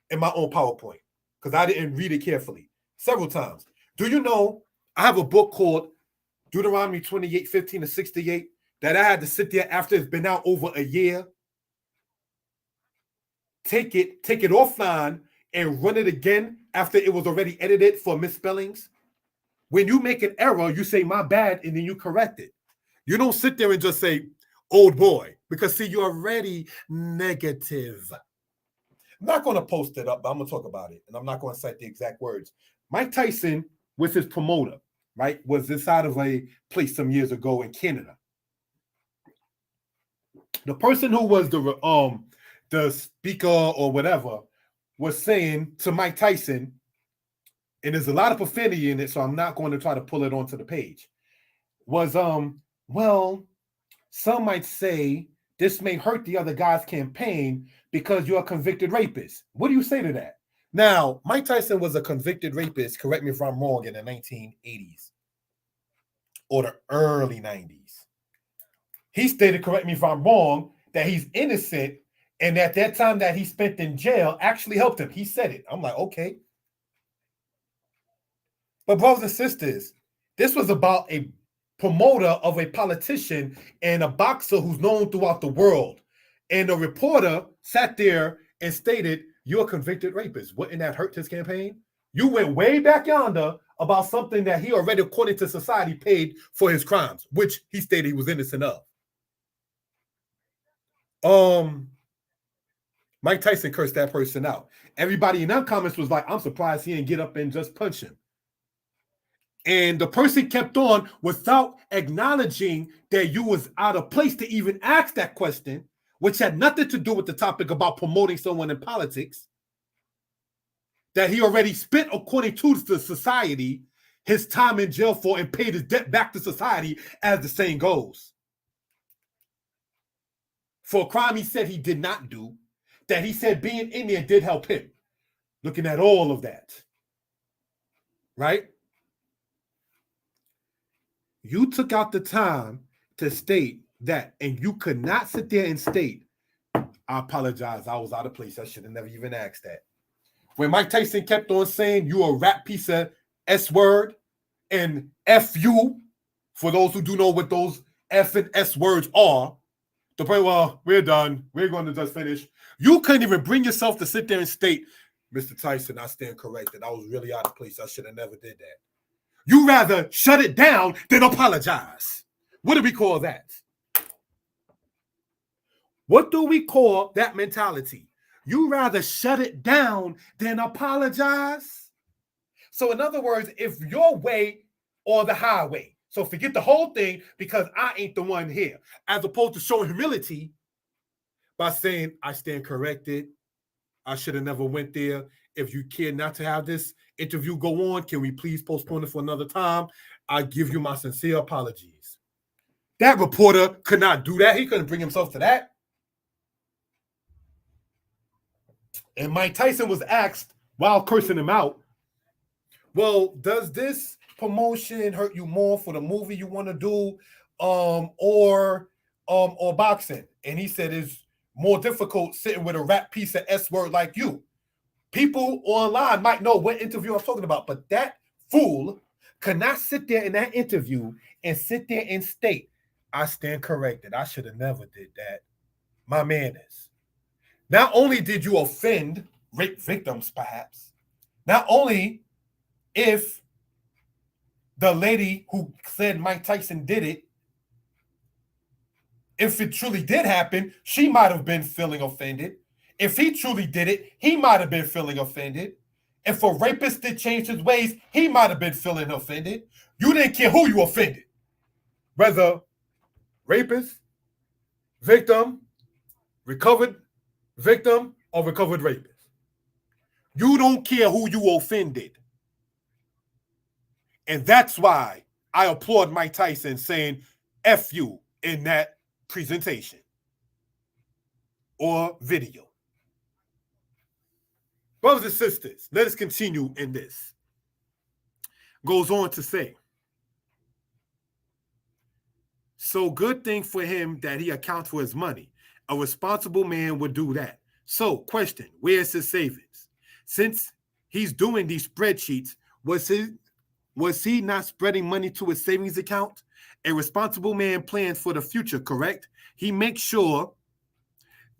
in my own PowerPoint because I didn't read it carefully several times. Do you know I have a book called Deuteronomy 28, 15 to 68 that I had to sit there after it's been out over a year, take it offline and run it again after it was already edited for misspellings? When you make an error, you say, my bad, and then you correct it. You don't sit there and just say, old boy, because see, you're already negative. I'm not going to post it up, but I'm going to talk about it, and I'm not going to cite the exact words. Mike Tyson was his promoter, right? Was inside of a place some years ago in Canada. The person who was the speaker or whatever was saying to Mike Tyson, and there's a lot of profanity in it, so I'm not going to try to pull it onto the page, was, well, some might say this may hurt the other guy's campaign because you're a convicted rapist. What do you say to that? Now, Mike Tyson was a convicted rapist, correct me if I'm wrong, in the 1980s or the early 90s. He stated, correct me if I'm wrong, that he's innocent and at that time that he spent in jail actually helped him. He said it. I'm like, okay. But brothers and sisters, this was about a promoter of a politician and a boxer who's known throughout the world. And the reporter sat there and stated, "You're a convicted rapist." Wouldn't that hurt his campaign? You went way back yonder about something that he already, according to society, paid for his crimes, which he stated he was innocent of. Mike Tyson cursed that person out. Everybody in them comments was like, "I'm surprised he didn't get up and just punch him." And the person kept on without acknowledging that you was out of place to even ask that question, which had nothing to do with the topic about promoting someone in politics, that he already spent, according to the society, his time in jail for and paid his debt back to society, as the saying goes. For a crime he said he did not do, that he said being in there did help him. Looking at all of that, right? You took out the time to state that, and you could not sit there and state, "I apologize, I was out of place. I should have never even asked that." When Mike Tyson kept on saying, "You a rap piece of S word," and F you, for those who do know what those F and S words are, the point, "Well, we're done. We're going to just finish." You couldn't even bring yourself to sit there and state, "Mr. Tyson, I stand corrected. I was really out of place. I should have never did that." You rather shut it down than apologize. What do we call that? What do we call that mentality? You rather shut it down than apologize? So in other words, if your way or the highway, so forget the whole thing because I ain't the one here, as opposed to showing humility by saying, "I stand corrected. I should have never went there. If you care not to have this interview go on, can we please postpone it for another time? I give you my sincere apologies." That reporter could not do that. He couldn't bring himself to that. And Mike Tyson was asked while cursing him out, "Well, does this promotion hurt you more for the movie you want to do, or boxing?" And he said, "It's more difficult sitting with a rap piece of S word like you." People online might know what interview I'm talking about, but that fool could not sit there in that interview and sit there and state, "I stand corrected. I should have never did that." My man is. Not only did you offend rape victims, perhaps, not only if the lady who said Mike Tyson did it, if it truly did happen, she might have been feeling offended. If he truly did it, he might have been feeling offended. If a rapist did change his ways, he might have been feeling offended. You didn't care who you offended, whether rapist, victim, recovered victim, or recovered rapist. You don't care who you offended. And that's why I applaud Mike Tyson saying "F you" in that presentation or video. Brothers and sisters, let us continue in this. Goes on to say, "So good thing for him that he accounts for his money. A responsible man would do that. So question, where's his savings? Since he's doing these spreadsheets, was he not spreading money to his savings account? A responsible man plans for the future, correct? He makes sure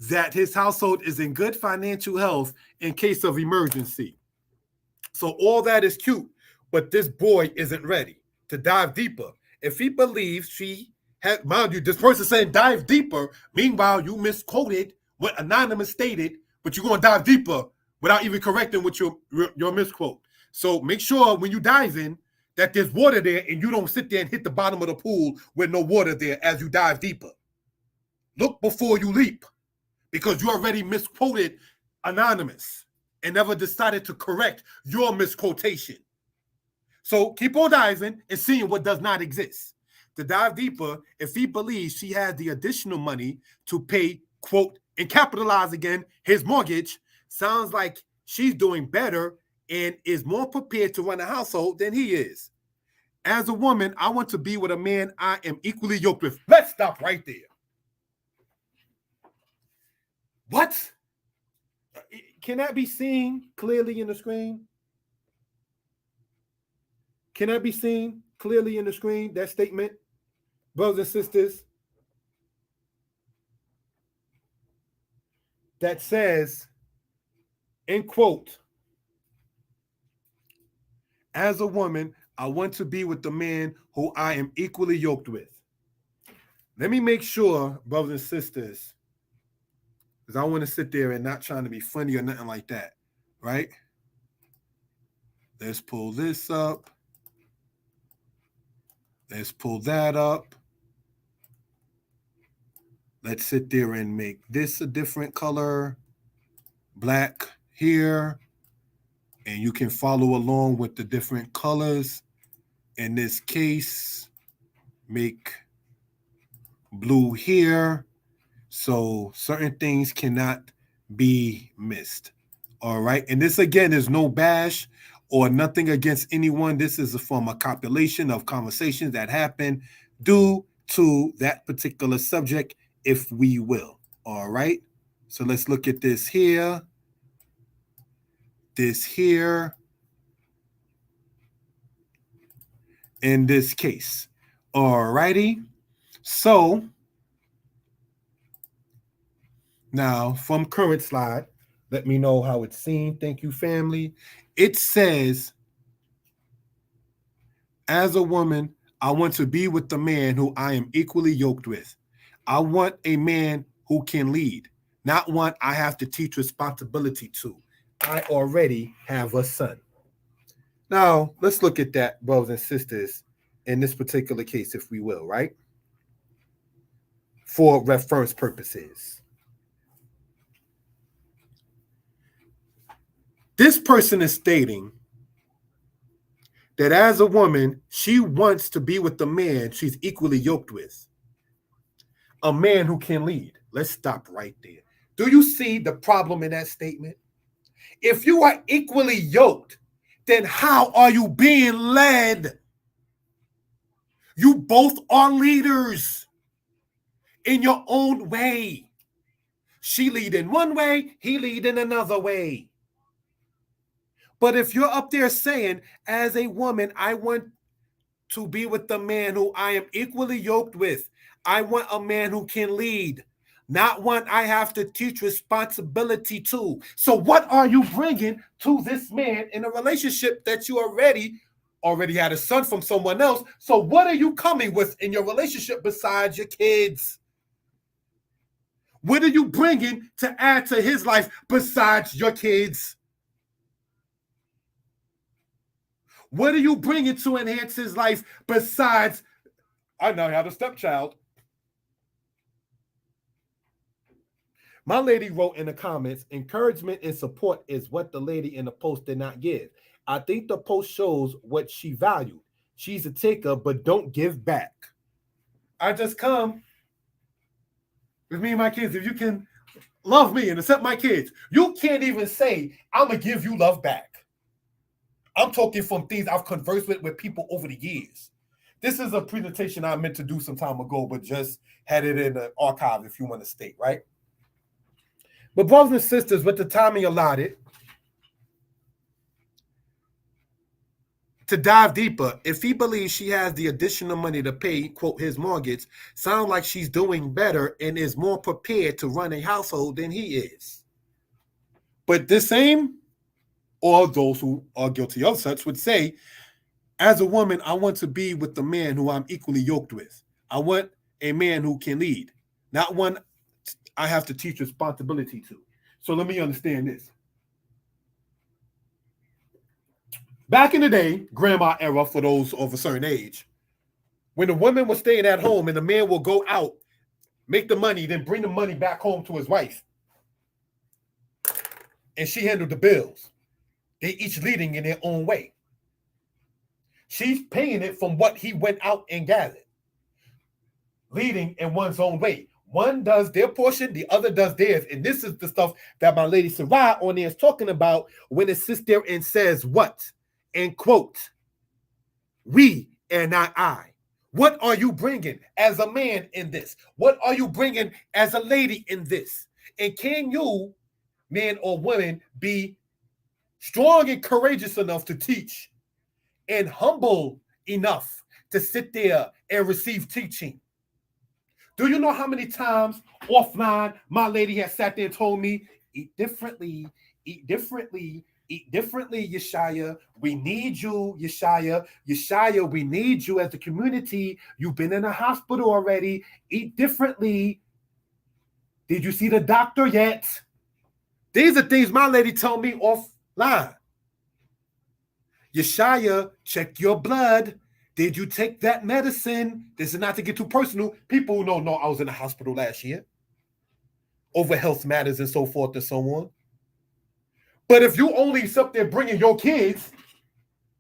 that his household is in good financial health in case of emergency." So all that is cute, but this boy isn't ready to dive deeper. If he believes she had, mind you, this person saying dive deeper, meanwhile you misquoted what Anonymous stated, but you're going to dive deeper without even correcting what your misquote. So make sure when you dive in that there's water there and you don't sit there and hit the bottom of the pool with no water there as you dive deeper. Look before you leap, because you already misquoted Anonymous and never decided to correct your misquotation. So keep on diving and seeing what does not exist. To dive deeper, if he believes she has the additional money to pay, quote, and capitalize again, his mortgage, sounds like she's doing better and is more prepared to run a household than he is. As a woman, I want to be with a man I am equally yoked with. Let's stop right there. What? Can that be seen clearly in the screen? Can that be seen clearly in the screen, that statement? brothers and sisters, that says, in quote, as a woman, I want to be with the man who I am equally yoked with. Let me make sure, brothers and sisters, because I want to sit there and not trying to be funny or nothing like that, right? Let's pull this up. Let's pull that up. Let's sit there and make this a different color. Black here. And you can follow along with the different colors. In this case, make blue here. So certain things cannot be missed. All right. And this, again, is no bash or nothing against anyone. This is from a compilation of conversations that happen due to that particular subject, if we will. All right. So let's look at this here. This here. In this case. All righty. So now from current slide, let me know how it's seen. Thank you, family. It says, as a woman, I want to be with the man who I am equally yoked with. I want a man who can lead, not one I have to teach responsibility to. I already have a son. Now, let's look at that, brothers and sisters, in this particular case, if we will, right? For reference purposes. This person is stating that as a woman, she wants to be with the man she's equally yoked with. A man who can lead. Let's stop right there. Do you see the problem in that statement? If you are equally yoked, then how are you being led? You both are leaders in your own way. She lead in one way, he lead in another way. But if you're up there saying, as a woman, I want to be with the man who I am equally yoked with. I want a man who can lead, not one I have to teach responsibility to. So what are you bringing to this man in a relationship that you already had a son from someone else? So what are you coming with in your relationship besides your kids? What are you bringing to add to his life besides your kids? What are you bringing to enhance his life besides, I now have a stepchild? My lady wrote in the comments, encouragement and support is what the lady in the post did not give. I think the post shows what she valued. She's a taker, but don't give back. I just come with me and my kids. If you can love me and accept my kids, you can't even say, I'm going to give you love back. I'm talking from things I've conversed with people over the years. This is a presentation I meant to do some time ago, but just had it in the archive if you want to state, right? But brothers and sisters, with the timing allotted, to dive deeper, if he believes she has the additional money to pay, quote, his mortgage, sounds like she's doing better and is more prepared to run a household than he is. But the same, or those who are guilty of such, would say, as a woman, I want to be with the man who I'm equally yoked with. I want a man who can lead, not one I have to teach responsibility to. So let me understand this. Back in the day, grandma era, for those of a certain age, when the woman was staying at home and the man will go out, make the money, then bring the money back home to his wife, and she handled the bills. They each leading in their own way. She's paying it from what he went out and gathered, leading in one's own way. One does their portion, the other does theirs. And this is the stuff that my lady Sarah on there is talking about when it sits there and says what? And quote, we and not I. What are you bringing as a man in this? What are you bringing as a lady in this? And can you, man or woman, be strong and courageous enough to teach and humble enough to sit there and receive teaching Do you know how many times offline my lady has sat there and told me, eat differently, eat differently, eat differently, Yeshaya. We need you, Yeshaya. Yeshaya, we need you as a community. You've been in a hospital already. Eat differently. Did you see the doctor yet? These are things my lady told me offline. Yeshaya, check your blood. Did you take that medicine? This is not to get too personal. People who don't know I was in the hospital last year over health matters and so forth and so on. But if you only sit there bringing your kids,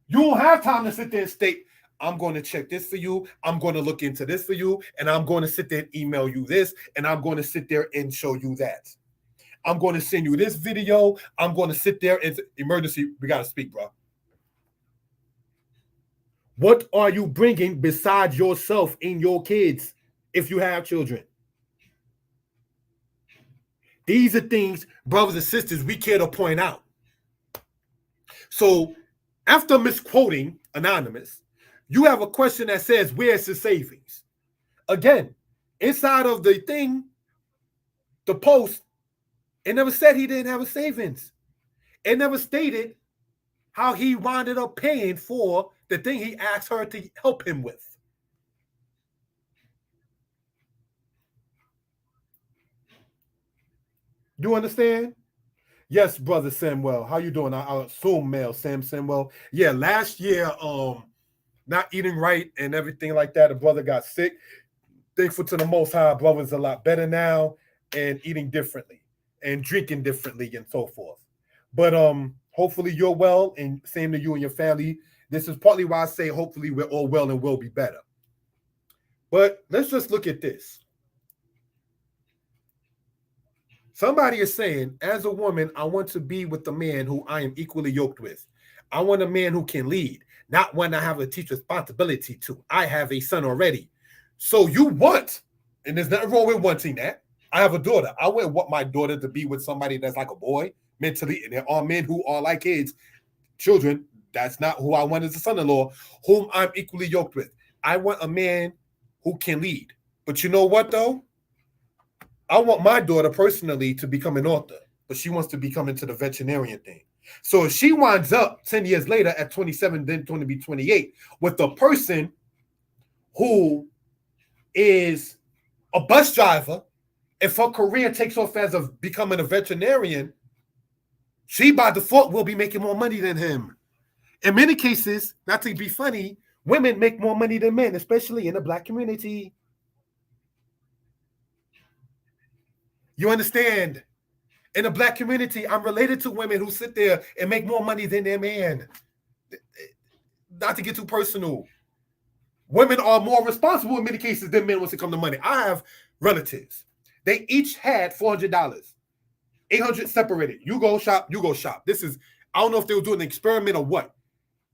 you don't have time to sit there and state, I'm going to check this for you. I'm going to look into this for you. And I'm going to sit there and email you this. And I'm going to sit there and show you that. I'm going to send you this video. I'm going to sit there and emergency. We got to speak, bro. What are you bringing besides yourself and your kids if you have children? These are things, brothers and sisters, we care to point out. So after misquoting Anonymous, you have a question that says, where's his savings? Again, inside of the thing, the post, it never said he didn't have a savings. It never stated how he wound up paying for the thing he asked her to help him with. You understand? Yes, brother Samuel. How you doing? I assume male Sam Samuel. Yeah, last year, not eating right and everything like that. The brother got sick. Thankful to the Most High, brother's a lot better now and eating differently and drinking differently and so forth. But hopefully you're well, and same to you and your family. This is partly why I say hopefully we're all well and will be better. But let's just look at this. Somebody is saying, as a woman, I want to be with a man who I am equally yoked with. I want a man who can lead, not one I have to teach responsibility to. I have a son already. So you want, and there's nothing wrong with wanting that. I have a daughter. I wouldn't want my daughter to be with somebody that's like a boy mentally, and there are men who are like kids, children. That's not who I want as a son-in-law, whom I'm equally yoked with. I want a man who can lead. But you know what, though? I want my daughter personally to become an author, but she wants to become into the veterinarian thing. So if she winds up 10 years later at 27, then going to be 28, with a person who is a bus driver, if her career takes off as of becoming a veterinarian, she by default will be making more money than him. In many cases, not to be funny, women make more money than men, especially in the Black community. You understand? In the Black community, I'm related to women who sit there and make more money than their man. Not to get too personal. Women are more responsible in many cases than men when it comes to money. I have relatives. They each had $400. $800 separated. You go shop, you go shop. This is, I don't know if they were doing an experiment or what.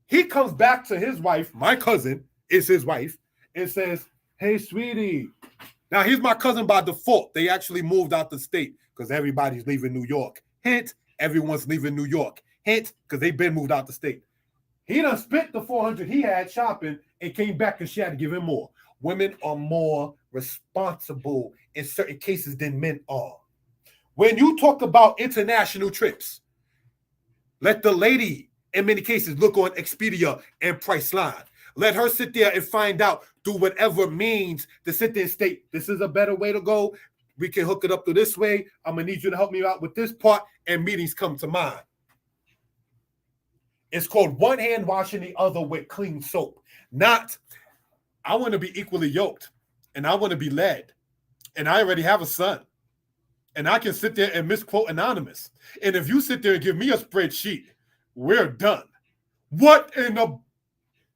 He comes back to his wife, my cousin is his wife, and says, hey, sweetie. Now, he's my cousin by default. They actually moved out the state because everybody's leaving New York. Hint, everyone's leaving New York. Hint, because they've been moved out the state. He done spent the $400 he had shopping and came back and she had to give him more. Women are more responsible in certain cases than men are. When you talk about international trips, let the lady, in many cases, look on Expedia and Priceline. Let her sit there and find out, do whatever means to sit there and state, this is a better way to go. We can hook it up to this way. I'm going to need you to help me out with this part, and meetings come to mind. It's called one hand washing the other with clean soap. Not, I want to be equally yoked, and I want to be led, and I already have a son, and I can sit there and misquote Anonymous. And if you sit there and give me a spreadsheet, we're done. What in the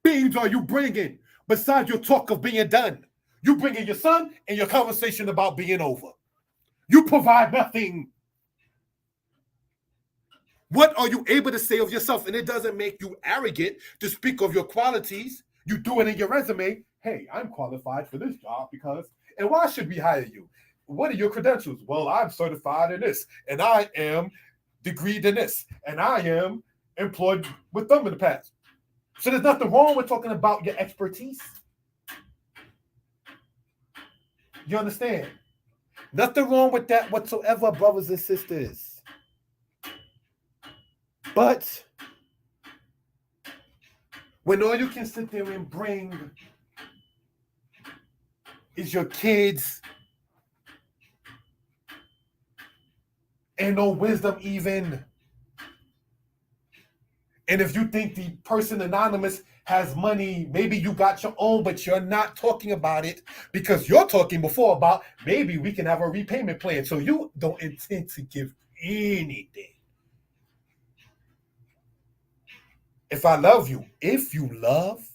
beans are you bringing besides your talk of being done? You bringing your son and your conversation about being over. You provide nothing. What are you able to say of yourself? And it doesn't make you arrogant to speak of your qualities. You do it in your resume. Hey, I'm qualified for this job because, and why should we hire you? What are your credentials? Well, I'm certified in this, and I am degreed in this, and I am employed with them in the past. So there's nothing wrong with talking about your expertise. You understand? Nothing wrong with that whatsoever, brothers and sisters. But when all you can sit there and bring is your kids and no wisdom even. And if you think the person anonymous has money, maybe you got your own, but you're not talking about it because you're talking before about maybe we can have a repayment plan. So you don't intend to give anything. If I love you, if you love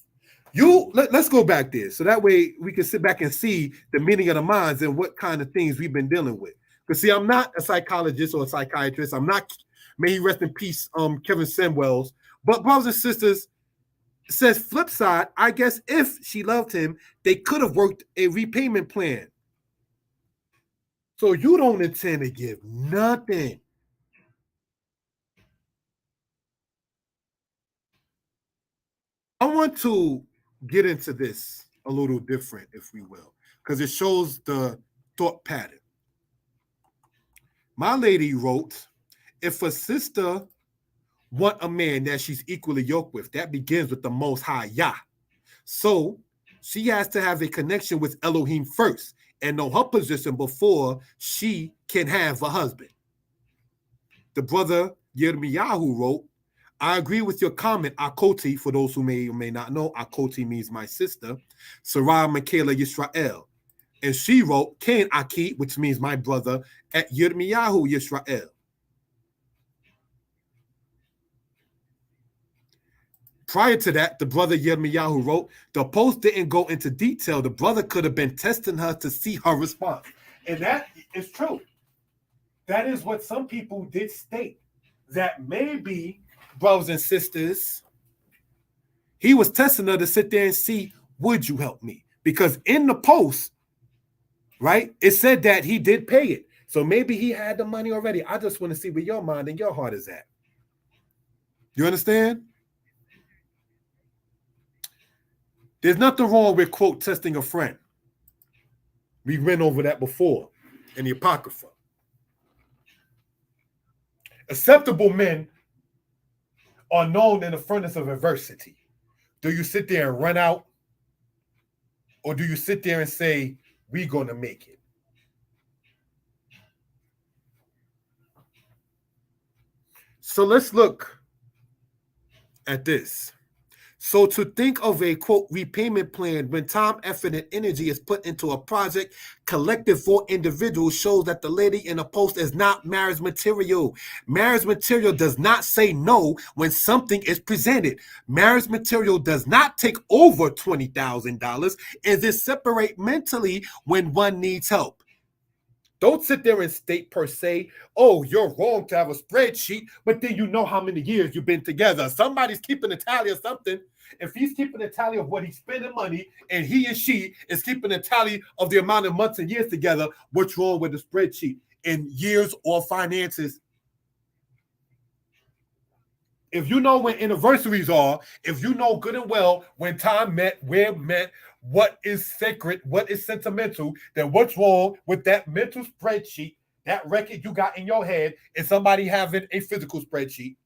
you, let's go back there. So that way we can sit back and see the meaning of the minds and what kind of things we've been dealing with. Because see, I'm not a psychologist or a psychiatrist. I'm not, may he rest in peace, Kevin Samuels. But brothers and sisters, says flip side, I guess if she loved him, they could have worked a repayment plan. So you don't intend to give nothing. I want to get into this a little different, if we will, because it shows the thought pattern. My lady wrote, if a sister want a man that she's equally yoked with, that begins with the Most High Yah. So she has to have a connection with Elohim first and know her position before she can have a husband. The brother Yirmiyahu wrote, I agree with your comment, Akoti, for those who may or may not know, Akoti means my sister, Sarah Michaela Yisrael. And she wrote, Ken Aki, which means my brother, at Yirmiyahu Yisrael. Prior to that, the brother Yirmiyahu wrote, the post didn't go into detail. The brother could have been testing her to see her response. And that is true. That is what some people did state, that maybe, brothers and sisters, he was testing her to sit there and see, would you help me? Because in the post, right, it said that he did pay it. So maybe he had the money already. I just want to see where your mind and your heart is at. You understand? There's nothing wrong with, quote, testing a friend. We went over that before in the Apocrypha. Acceptable men are known in the furnace of adversity. Do you sit there and run out? Or do you sit there and say, we're going to make it? So let's look at this. So to think of a, quote, repayment plan when time, effort, and energy is put into a project collected for individuals shows that the lady in the post is not marriage material. Marriage material does not say no when something is presented. Marriage material does not take over $20,000 and then separate mentally when one needs help. Don't sit there and state per se, oh, you're wrong to have a spreadsheet, but then you know how many years you've been together. Somebody's keeping a tally of something. If he's keeping a tally of what he's spending money and he and she is keeping a tally of the amount of months and years together, what's wrong with the spreadsheet in years or finances? If you know when anniversaries are, if you know good and well when time met, where met, what is sacred, what is sentimental, then what's wrong with that mental spreadsheet, that record you got in your head, and somebody having a physical spreadsheet?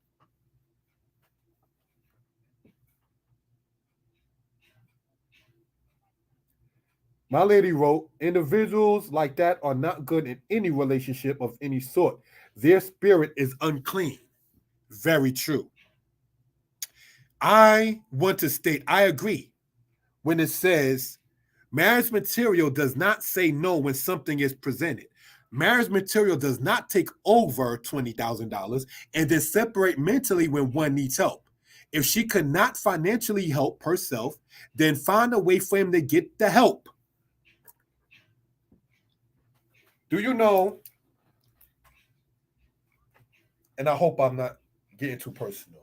My lady wrote, individuals like that are not good in any relationship of any sort. Their spirit is unclean. Very true. I want to state, I agree when it says marriage material does not say no when something is presented. Marriage material does not take over $20,000 and then separate mentally when one needs help. If she could not financially help herself, then find a way for him to get the help. Do you know, and I hope I'm not getting too personal,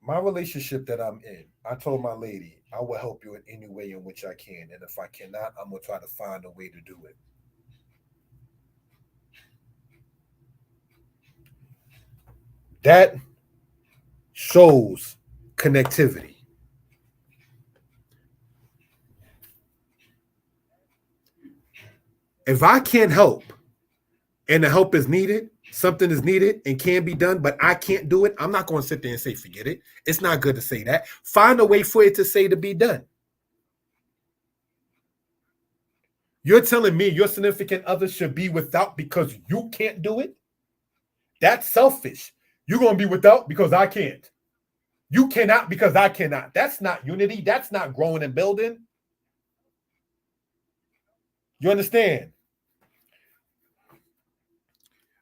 my relationship that I'm in, I told my lady, I will help you in any way in which I can. And if I cannot, I'm going to try to find a way to do it. That shows connectivity. If I can't help and the help is needed, something is needed and can be done, but I can't do it, I'm not going to sit there and say, forget it. It's not good to say that. Find a way for it to say to be done. You're telling me your significant other should be without because you can't do it? That's selfish. You're going to be without because I can't. You cannot because I cannot. That's not unity. That's not growing and building. You understand?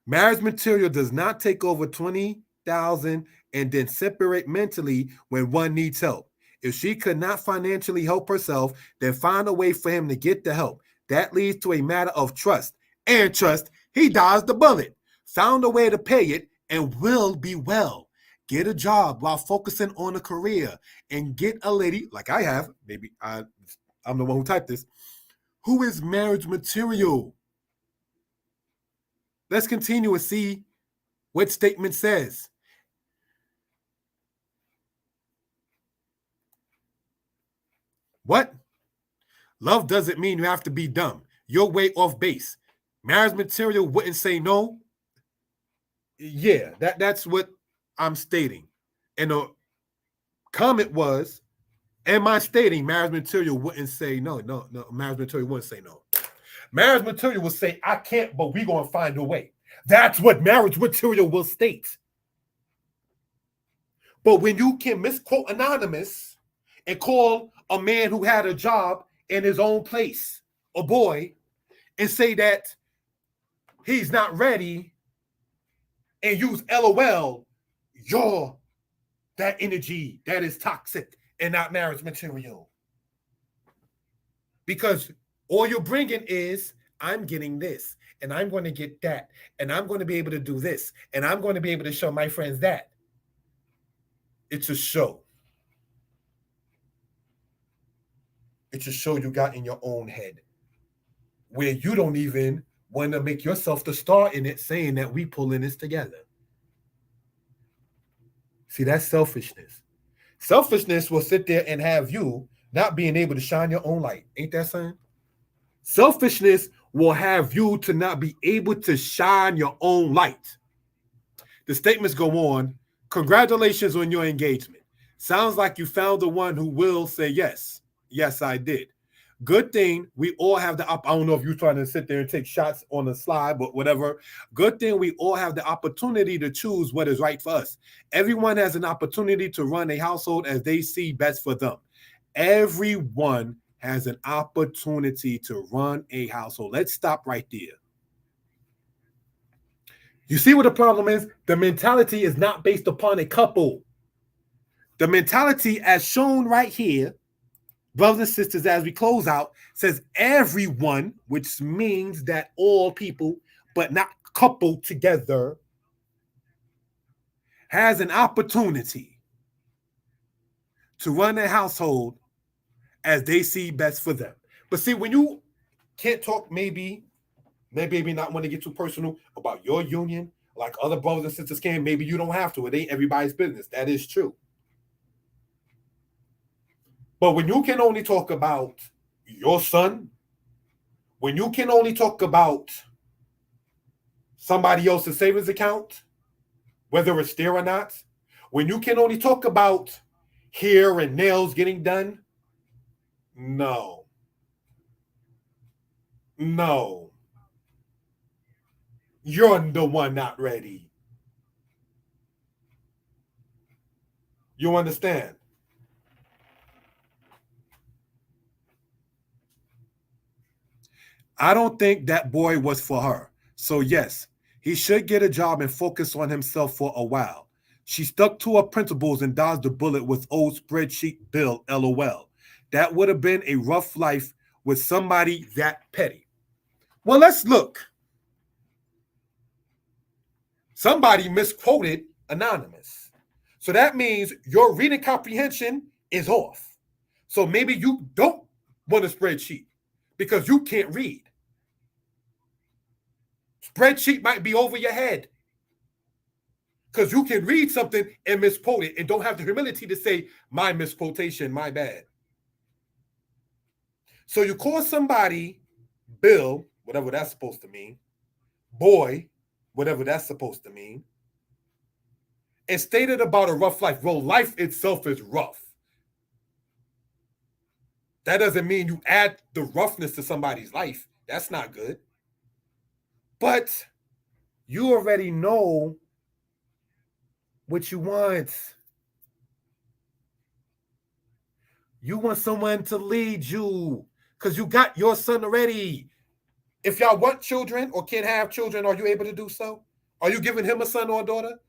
Marriage material does not take over 20,000 and then separate mentally when one needs help. If she could not financially help herself, then find a way for him to get the help. That leads to a matter of trust. And trust, he dodged the bullet, found a way to pay it, and will be well. Get a job while focusing on a career and get a lady, like I have, maybe I'm the one who typed this, who is marriage material. Let's continue and see what statement says. What? Love doesn't mean you have to be dumb. You're way off base. Marriage material wouldn't say no. Yeah, that's what I'm stating. And the comment was, am I stating marriage material wouldn't say no? No, marriage material wouldn't say no. Marriage material will say, I can't, but we're going to find a way. That's what marriage material will state. But when you can misquote anonymous and call a man who had a job in his own place a boy and say that he's not ready and use LOL, you're that energy that is toxic and not marriage material. Because all you're bringing is, I'm getting this, and I'm going to get that, and I'm going to be able to do this, and I'm going to be able to show my friends that. It's a show. It's a show you got in your own head where you don't even want to make yourself the star in it, saying that we pulling this together. See, that's selfishness. Selfishness will sit there and have you not being able to shine your own light. Ain't that something? Selfishness will have you to not be able to shine your own light. The statements go on. Congratulations on your engagement. Sounds like you found the one who will say yes. Yes, I did. Good thing we all have the I don't know if you're trying to sit there and take shots on the slide, but whatever. Good thing we all have the opportunity to choose what is right for us. Everyone has an opportunity to run a household as they see best for them. Everyone has an opportunity to run a household. Let's stop right there. You see what the problem is? The mentality is not based upon a couple. The mentality, as shown right here, brothers and sisters, as we close out, says everyone, which means that all people, but not coupled together, has an opportunity to run a household as they see best for them. But see, when you can't talk, maybe not want to get too personal about your union, like other brothers and sisters can, maybe you don't have to. It ain't everybody's business. That is true. But when you can only talk about your son, when you can only talk about somebody else's savings account, whether it's there or not, when you can only talk about hair and nails getting done, no. You're the one not ready. You understand? I don't think that boy was for her. So yes, he should get a job and focus on himself for a while. She stuck to her principles and dodged the bullet with old spreadsheet Bill, LOL. That would have been a rough life with somebody that petty. Well, let's look. Somebody misquoted anonymous. So that means your reading comprehension is off. So maybe you don't want a spreadsheet because you can't read. Spreadsheet might be over your head because you can read something and misquote it and don't have the humility to say, my misquotation, my bad. So you call somebody Bill, whatever that's supposed to mean, boy, whatever that's supposed to mean, and stated about a rough life. Well, life itself is rough. That doesn't mean you add the roughness to somebody's life. That's not good. But you already know what you want. You want someone to lead you because you got your son already. If y'all want children or can have children, are you able to do so? Are you giving him a son or a daughter?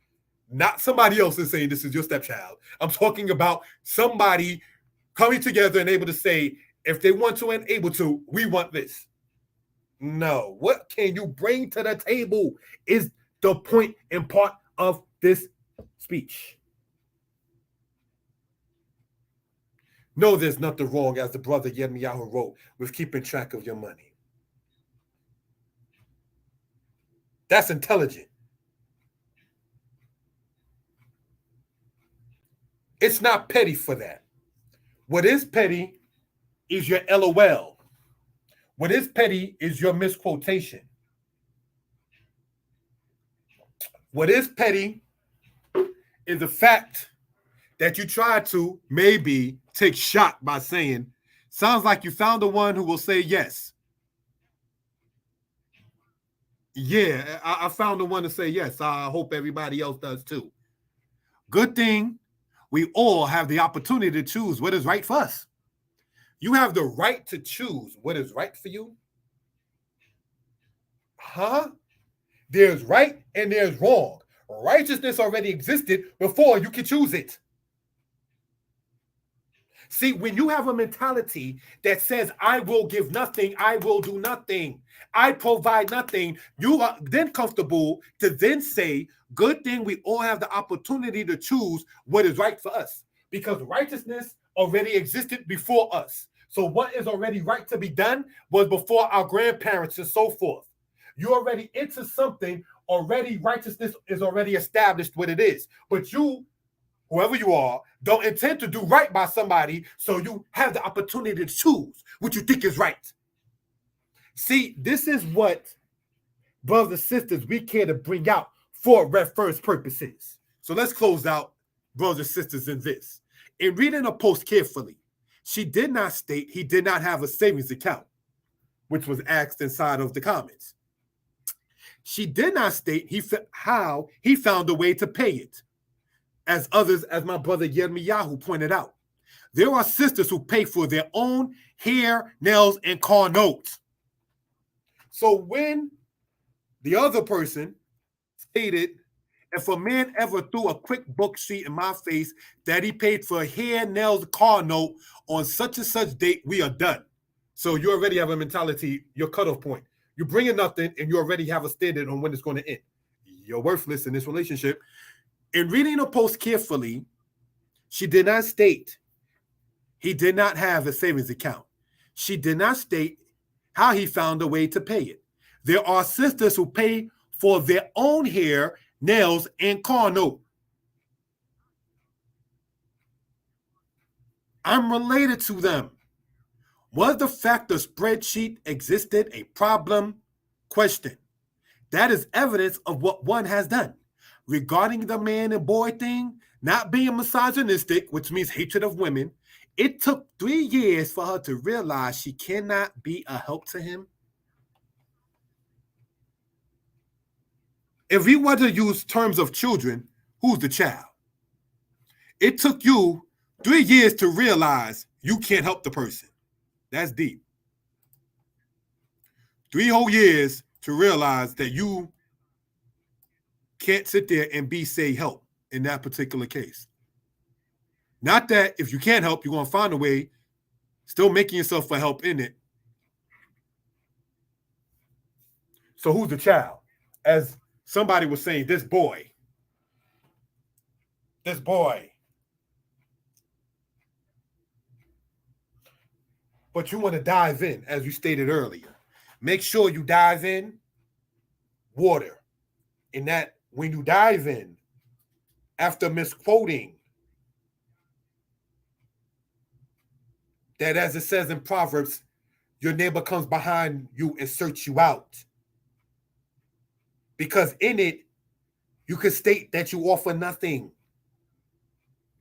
Not somebody else is saying this is your stepchild. I'm talking about somebody coming together and able to say, if they want to and able to, we want this. No. What can you bring to the table is the point and part of this speech. No, there's nothing wrong, as the brother Yirmiyahu wrote, with keeping track of your money. That's intelligent. It's not petty for that. What is petty is your LOL. What is petty is your misquotation. What is petty is the fact that you try to maybe take shot by saying, sounds like you found the one who will say yes. Yeah, I found the one to say yes. I hope everybody else does too. Good thing we all have the opportunity to choose what is right for us. You have the right to choose what is right for you. Huh? There's right and there's wrong. Righteousness already existed before you could choose it. See, when you have a mentality that says, I will give nothing, I will do nothing, I provide nothing, you are then comfortable to then say, good thing we all have the opportunity to choose what is right for us, because righteousness already existed before us. So what is already right to be done was before our grandparents and so forth. You already into something, already righteousness is already established what it is. But you, whoever you are, don't intend to do right by somebody, so you have the opportunity to choose what you think is right. See, this is what, brothers and sisters, we care to bring out for reference purposes. So let's close out, brothers and sisters, in this. In reading a post carefully, she did not state he did not have a savings account, which was asked inside of the comments. She did not state how he found a way to pay it. As others, as my brother Yirmiyahu pointed out, there are sisters who pay for their own hair, nails, and car notes. So when the other person stated, if a man ever threw a quick book sheet in my face that he paid for hair, nails, car note on such and such date, we are done. So you already have a mentality, your cutoff point. You're bringing nothing, and you already have a standard on when it's going to end. You're worthless in this relationship. In reading the post carefully, she did not state he did not have a savings account. She did not state how he found a way to pay it. There are sisters who pay for their own hair, nails, and car note. I'm related to them. Was the fact the spreadsheet existed a problem? Question. That is evidence of what one has done. Regarding the man and boy thing, not being misogynistic, which means hatred of women, it took 3 years for her to realize she cannot be a help to him. If we were to use terms of children, who's the child? It took you 3 years to realize you can't help the person. That's deep. 3 whole years to realize that you can't sit there and say help in that particular case. Not that if you can't help, you're going to find a way, still making yourself for help in it. So who's the child? As somebody was saying, this boy. This boy. But you want to dive in, as you stated earlier. Make sure you dive in water. In that, when you dive in, after misquoting, that as it says in Proverbs, your neighbor comes behind you and search you out. Because in it, you could state that you offer nothing.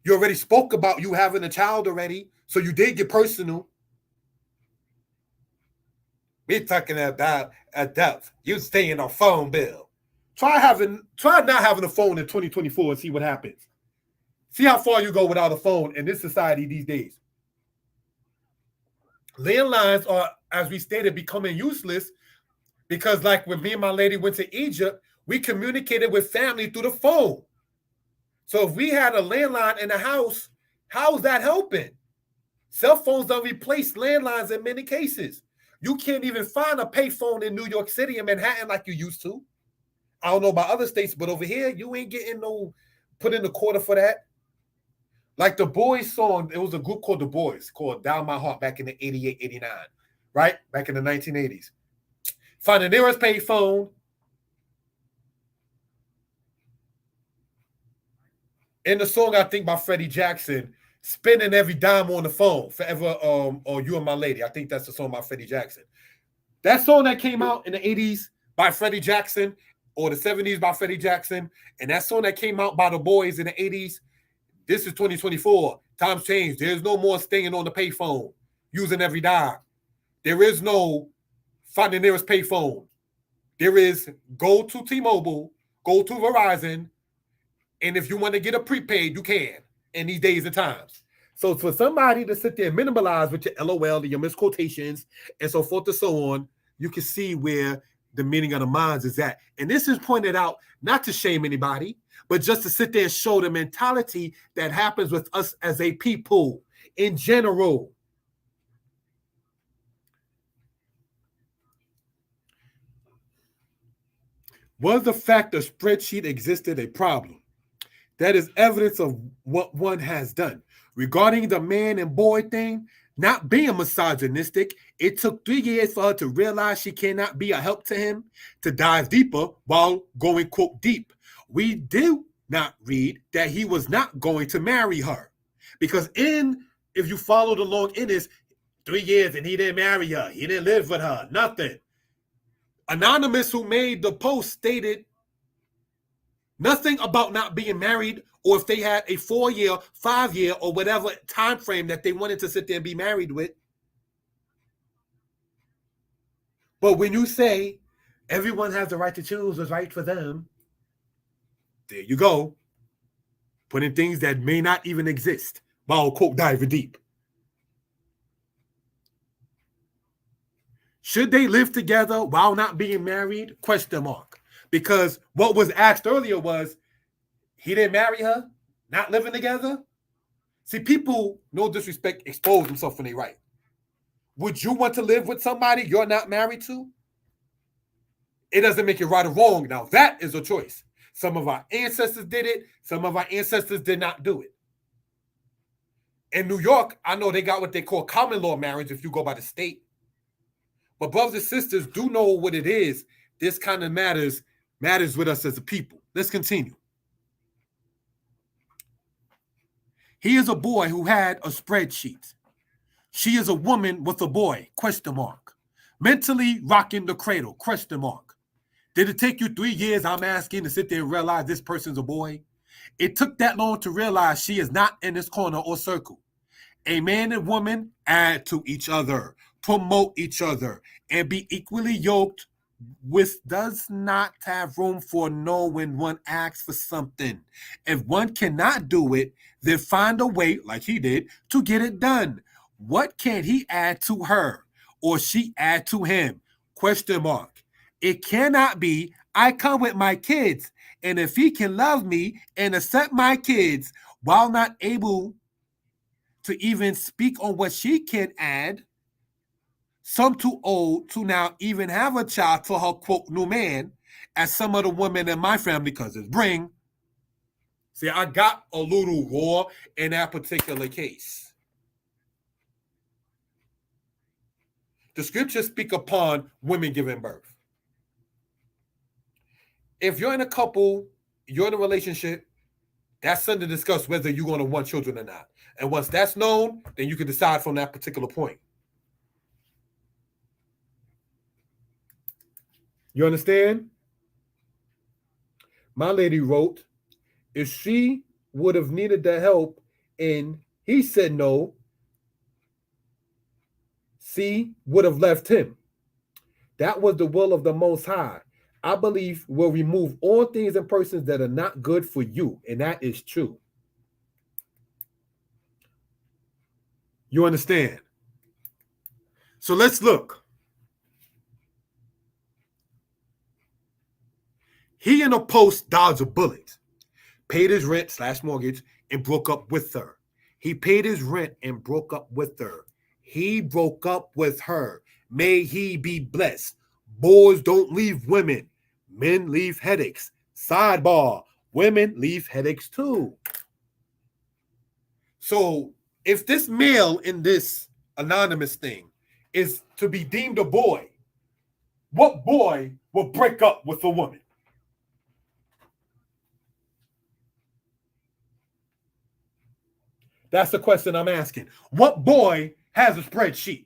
You already spoke about you having a child already, so you did get personal. We're talking about adults. You staying on phone bill. Try not having a phone in 2024 and see what happens. See how far you go without a phone in this society these days. Landlines are, as we stated, becoming useless because, like when me and my lady went to Egypt, we communicated with family through the phone. So if we had a landline in the house, how is that helping? Cell phones don't replace landlines in many cases. You can't even find a payphone in New York City and Manhattan like you used to. I don't know about other states, but over here, you ain't getting no put in the quarter for that. Like the Boys song, it was a group called The Boys, called Down My Heart back in the 88, 89, right? Back in the 1980s. Find the nearest payphone. In the song, I think by Freddie Jackson, spending every dime on the phone, forever, or You and My Lady. I think that's the song by Freddie Jackson. That song that came out in the 80s by Freddie Jackson, or the 70s by Freddie Jackson, and that song that came out by the Boys in the 80s, this is 2024. Times changed. There's no more staying on the payphone, using every dime. There is no find the nearest payphone. There is go to T-Mobile, go to Verizon, and if you want to get a prepaid, you can in these days and times. So for somebody to sit there and minimalize with your LOL, your misquotations, and so forth and so on, you can see where the meaning of the minds is at. And this is pointed out not to shame anybody, but just to sit there and show the mentality that happens with us as a people in general. Was the fact the spreadsheet existed a problem? That is evidence of what one has done. Regarding the man and boy thing, not being misogynistic, it took 3 years for her to realize she cannot be a help to him, to dive deeper while going, quote, deep. We do not read that he was not going to marry her. Because if you followed along in this, 3 years and he didn't marry her, he didn't live with her, nothing. Anonymous, who made the post, stated nothing about not being married, or if they had a 4-year, 5-year, or whatever time frame that they wanted to sit there and be married with. But when you say everyone has the right to choose what's right for them, there you go. Putting things that may not even exist while, quote, diving deep. Should they live together while not being married? Question mark. Because what was asked earlier was, he didn't marry her, not living together? See, people, no disrespect, expose themselves when they right. Would you want to live with somebody you're not married to? It doesn't make it right or wrong. Now, that is a choice. Some of our ancestors did it. Some of our ancestors did not do it. In New York, I know they got what they call common law marriage if you go by the state. But brothers and sisters do know what it is. This kind of matters with us as a people. Let's continue. He is a boy who had a spreadsheet. She is a woman with a boy, question mark. Mentally rocking the cradle, question mark. Did it take you 3 years, I'm asking, to sit there and realize this person's a boy? It took that long to realize she is not in this corner or circle. A man and woman add to each other, promote each other, and be equally yoked with does not have room for no when one asks for something. If one cannot do it, then find a way, like he did, to get it done. What can he add to her or she add to him? Question mark. It cannot be, I come with my kids, and if he can love me and accept my kids while not able to even speak on what she can add, some too old to now even have a child for her, quote, new man, as some of the women in my family cousins bring. See, I got a little raw in that particular case. The scriptures speak upon women giving birth. If you're in a couple, you're in a relationship, that's something to discuss whether you're going to want children or not. And once that's known, then you can decide from that particular point. You understand? My lady wrote, if she would have needed the help and he said no, C would have left him. That was the will of the Most High. I believe will remove all things and persons that are not good for you, and that is true. You understand? So let's look. He in a post dodged a bullet, paid his rent / mortgage, and broke up with her. He paid his rent and broke up with her. He broke up with her. May he be blessed. Boys don't leave women. Men leave headaches. Sidebar, women leave headaches too. So if this male in this anonymous thing is to be deemed a boy, what boy will break up with a woman? That's the question I'm asking. What boy has a spreadsheet?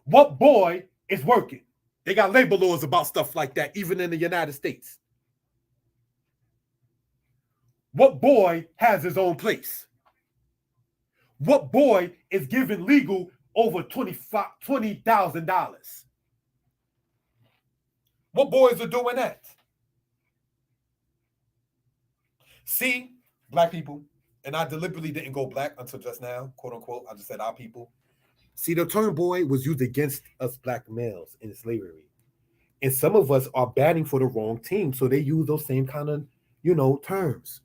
What boy is working? They got labor laws about stuff like that, even in the United States. What boy has his own place? What boy is giving legal over $20,000? What boys are doing that? See, black people, and I deliberately didn't go black until just now, quote unquote. I just said our people. See, the term boy was used against us black males in slavery. And some of us are batting for the wrong team. So they use those same kind of, terms.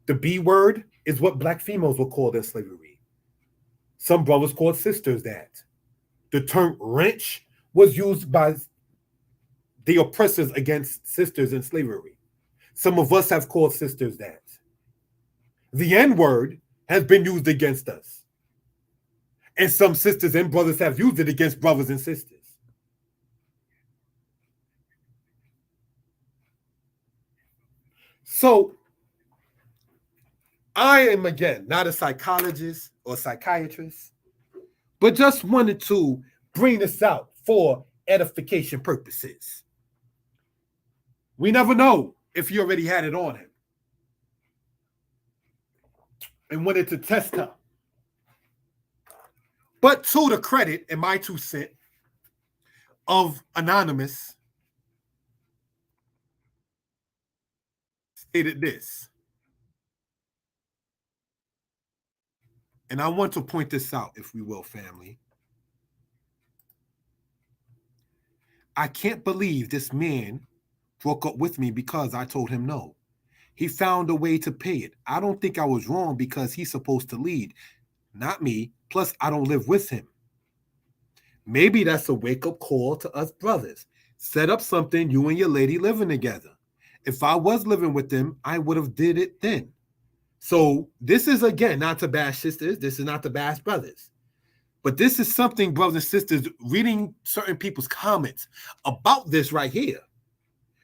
The B word is what black females were called in slavery. Some brothers called sisters that. The term wrench was used by the oppressors against sisters in slavery. Some of us have called sisters that. The N word has been used against us. And some sisters and brothers have used it against brothers and sisters. So I am, again, not a psychologist or psychiatrist, but just wanted to bring this out for edification purposes. We never know if he already had it on him and wanted to test her. But to the credit, and my 2 cents, of Anonymous, stated this. And I want to point this out, if we will, family. I can't believe this man broke up with me because I told him no. He found a way to pay it. I don't think I was wrong because he's supposed to lead, not me. Plus, I don't live with him. Maybe that's a wake-up call to us brothers. Set up something, you and your lady living together. If I was living with them, I would have did it then. So this is, again, not to bash sisters. This is not to bash brothers. But this is something, brothers and sisters, reading certain people's comments about this right here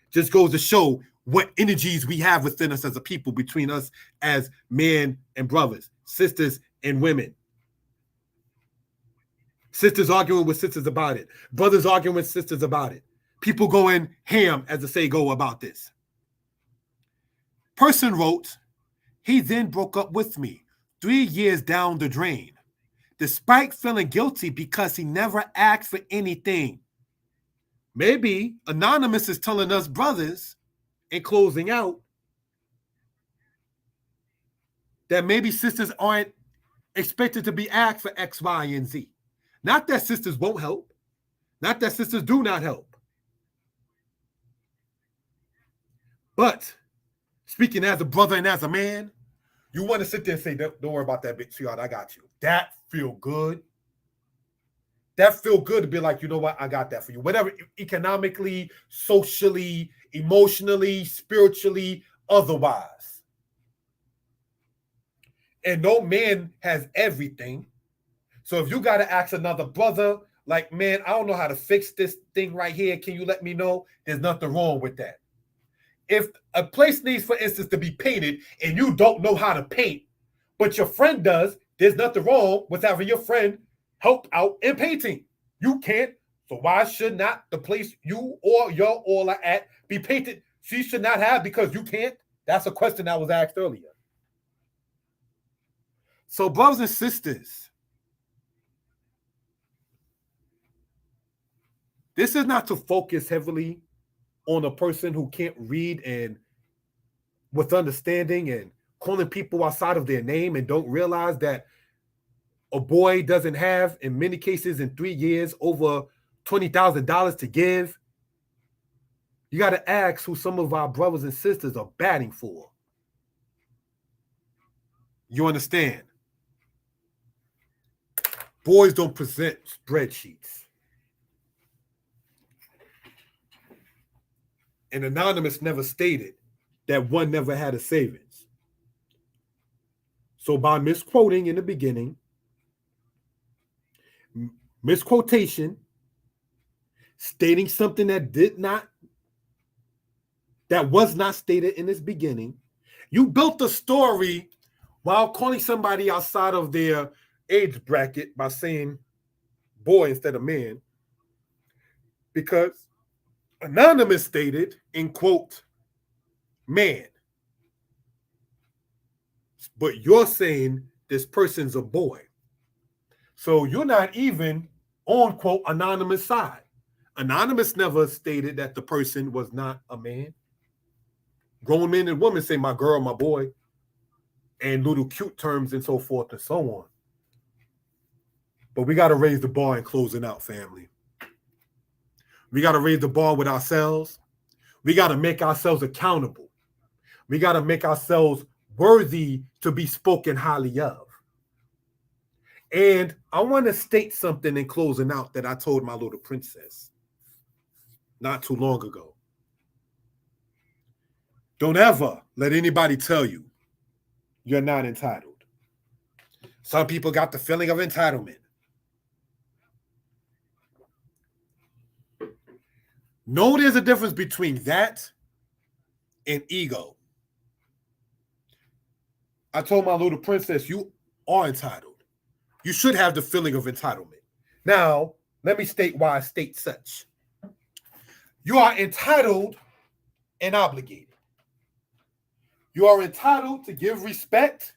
just goes to show what energies we have within us as a people, between us as men and brothers, sisters and women. Sisters arguing with sisters about it. Brothers arguing with sisters about it. People going ham, as the say go, about this. Person wrote, he then broke up with me 3 years down the drain, despite feeling guilty because he never asked for anything. Maybe Anonymous is telling us brothers, in closing out, that maybe sisters aren't expected to be asked for X, Y, and Z. Not that sisters won't help. Not that sisters do not help. But speaking as a brother and as a man, you want to sit there and say, don't worry about that bitch, sweetheart, I got you. That feel good. That feel good to be like, you know what, I got that for you. Whatever, economically, socially, emotionally, spiritually, otherwise. And no man has everything. So if you got to ask another brother, like, man, I don't know how to fix this thing right here. Can you let me know? There's nothing wrong with that. If a place needs, for instance, to be painted and you don't know how to paint, but your friend does, there's nothing wrong with having your friend help out in painting. You can't So why should not the place you or your all are at be painted? She should not have because you can't. That's a question that was asked earlier. So, brothers and sisters, this is not to focus heavily on a person who can't read and with understanding and calling people outside of their name and don't realize that a boy doesn't have, in many cases, in 3 years, over $20,000 to give. You got to ask who some of our brothers and sisters are batting for. You understand? Boys don't present spreadsheets. And Anonymous never stated that one never had a savings. So by misquoting in the beginning, misquotation, stating something that was not stated in this beginning, you built a story while calling somebody outside of their age bracket by saying boy instead of man, because Anonymous stated, in quote, man. But you're saying this person's a boy. So you're not even on, quote, Anonymous side. Anonymous never stated that the person was not a man. Grown men and women say my girl, my boy, and little cute terms and so forth and so on. But we got to raise the bar in closing out, family. We got to raise the bar with ourselves. We got to make ourselves accountable. We got to make ourselves worthy to be spoken highly of. And I want to state something in closing out that I told my little princess not too long ago. Don't ever let anybody tell you you're not entitled. Some people got the feeling of entitlement. No, there's a difference between that and ego. I told my little princess, you are entitled. You should have the feeling of entitlement. Now, let me state why I state such. You are entitled and obligated. You are entitled to give respect.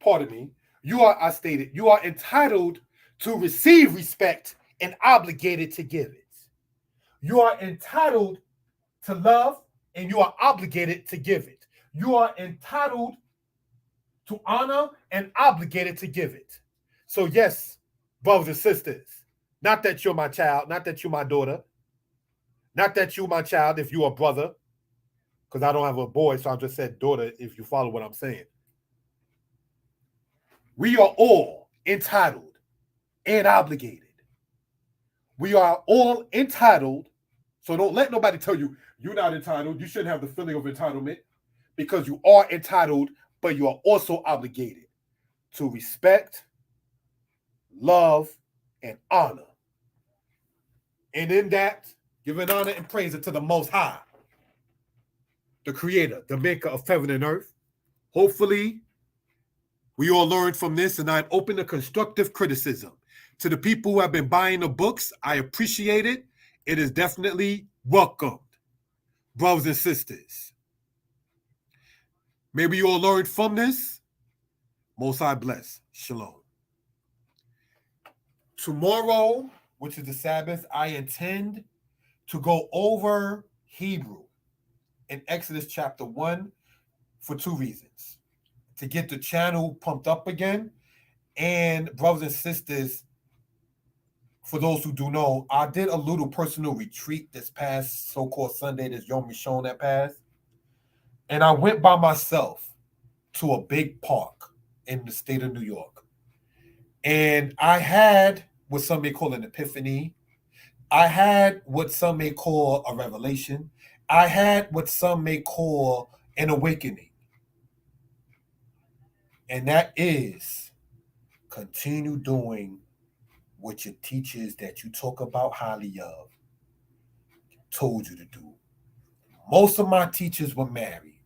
Pardon me. You are entitled to receive respect and obligated to give it. You are entitled to love and you are obligated to give it. You are entitled to honor and obligated to give it. So yes, brothers and sisters, not that you're my child, not that you're my daughter, not that you're my child if you're a brother, because I don't have a boy, so I just said daughter if you follow what I'm saying. We are all entitled and obligated. We are all entitled, so don't let nobody tell you you're not entitled. You shouldn't have the feeling of entitlement because you are entitled, but you are also obligated to respect, love, and honor. And in that, giving honor and praise to the Most High, the Creator, the Maker of heaven and earth. Hopefully, we all learned from this, and I'm open to constructive criticism. To the people who have been buying the books, I appreciate it. It is definitely welcomed, brothers and sisters. Maybe you all learned from this. Most High bless. Shalom. Tomorrow, which is the Sabbath, I intend to go over Hebrew in Exodus chapter 1 for 2 reasons. To get the channel pumped up again, and brothers and sisters, for those who do know, I did a little personal retreat this past so-called Sunday, this Yom Rishon that passed. And I went by myself to a big park in the state of New York. And I had what some may call an epiphany. I had what some may call a revelation. I had what some may call an awakening. And that is continue doing what your teachers that you talk about highly of told you to do. Most of my teachers were married.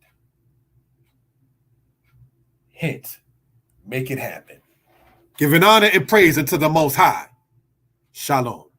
Hint, make it happen. Giving honor and praise unto the Most High. Shalom.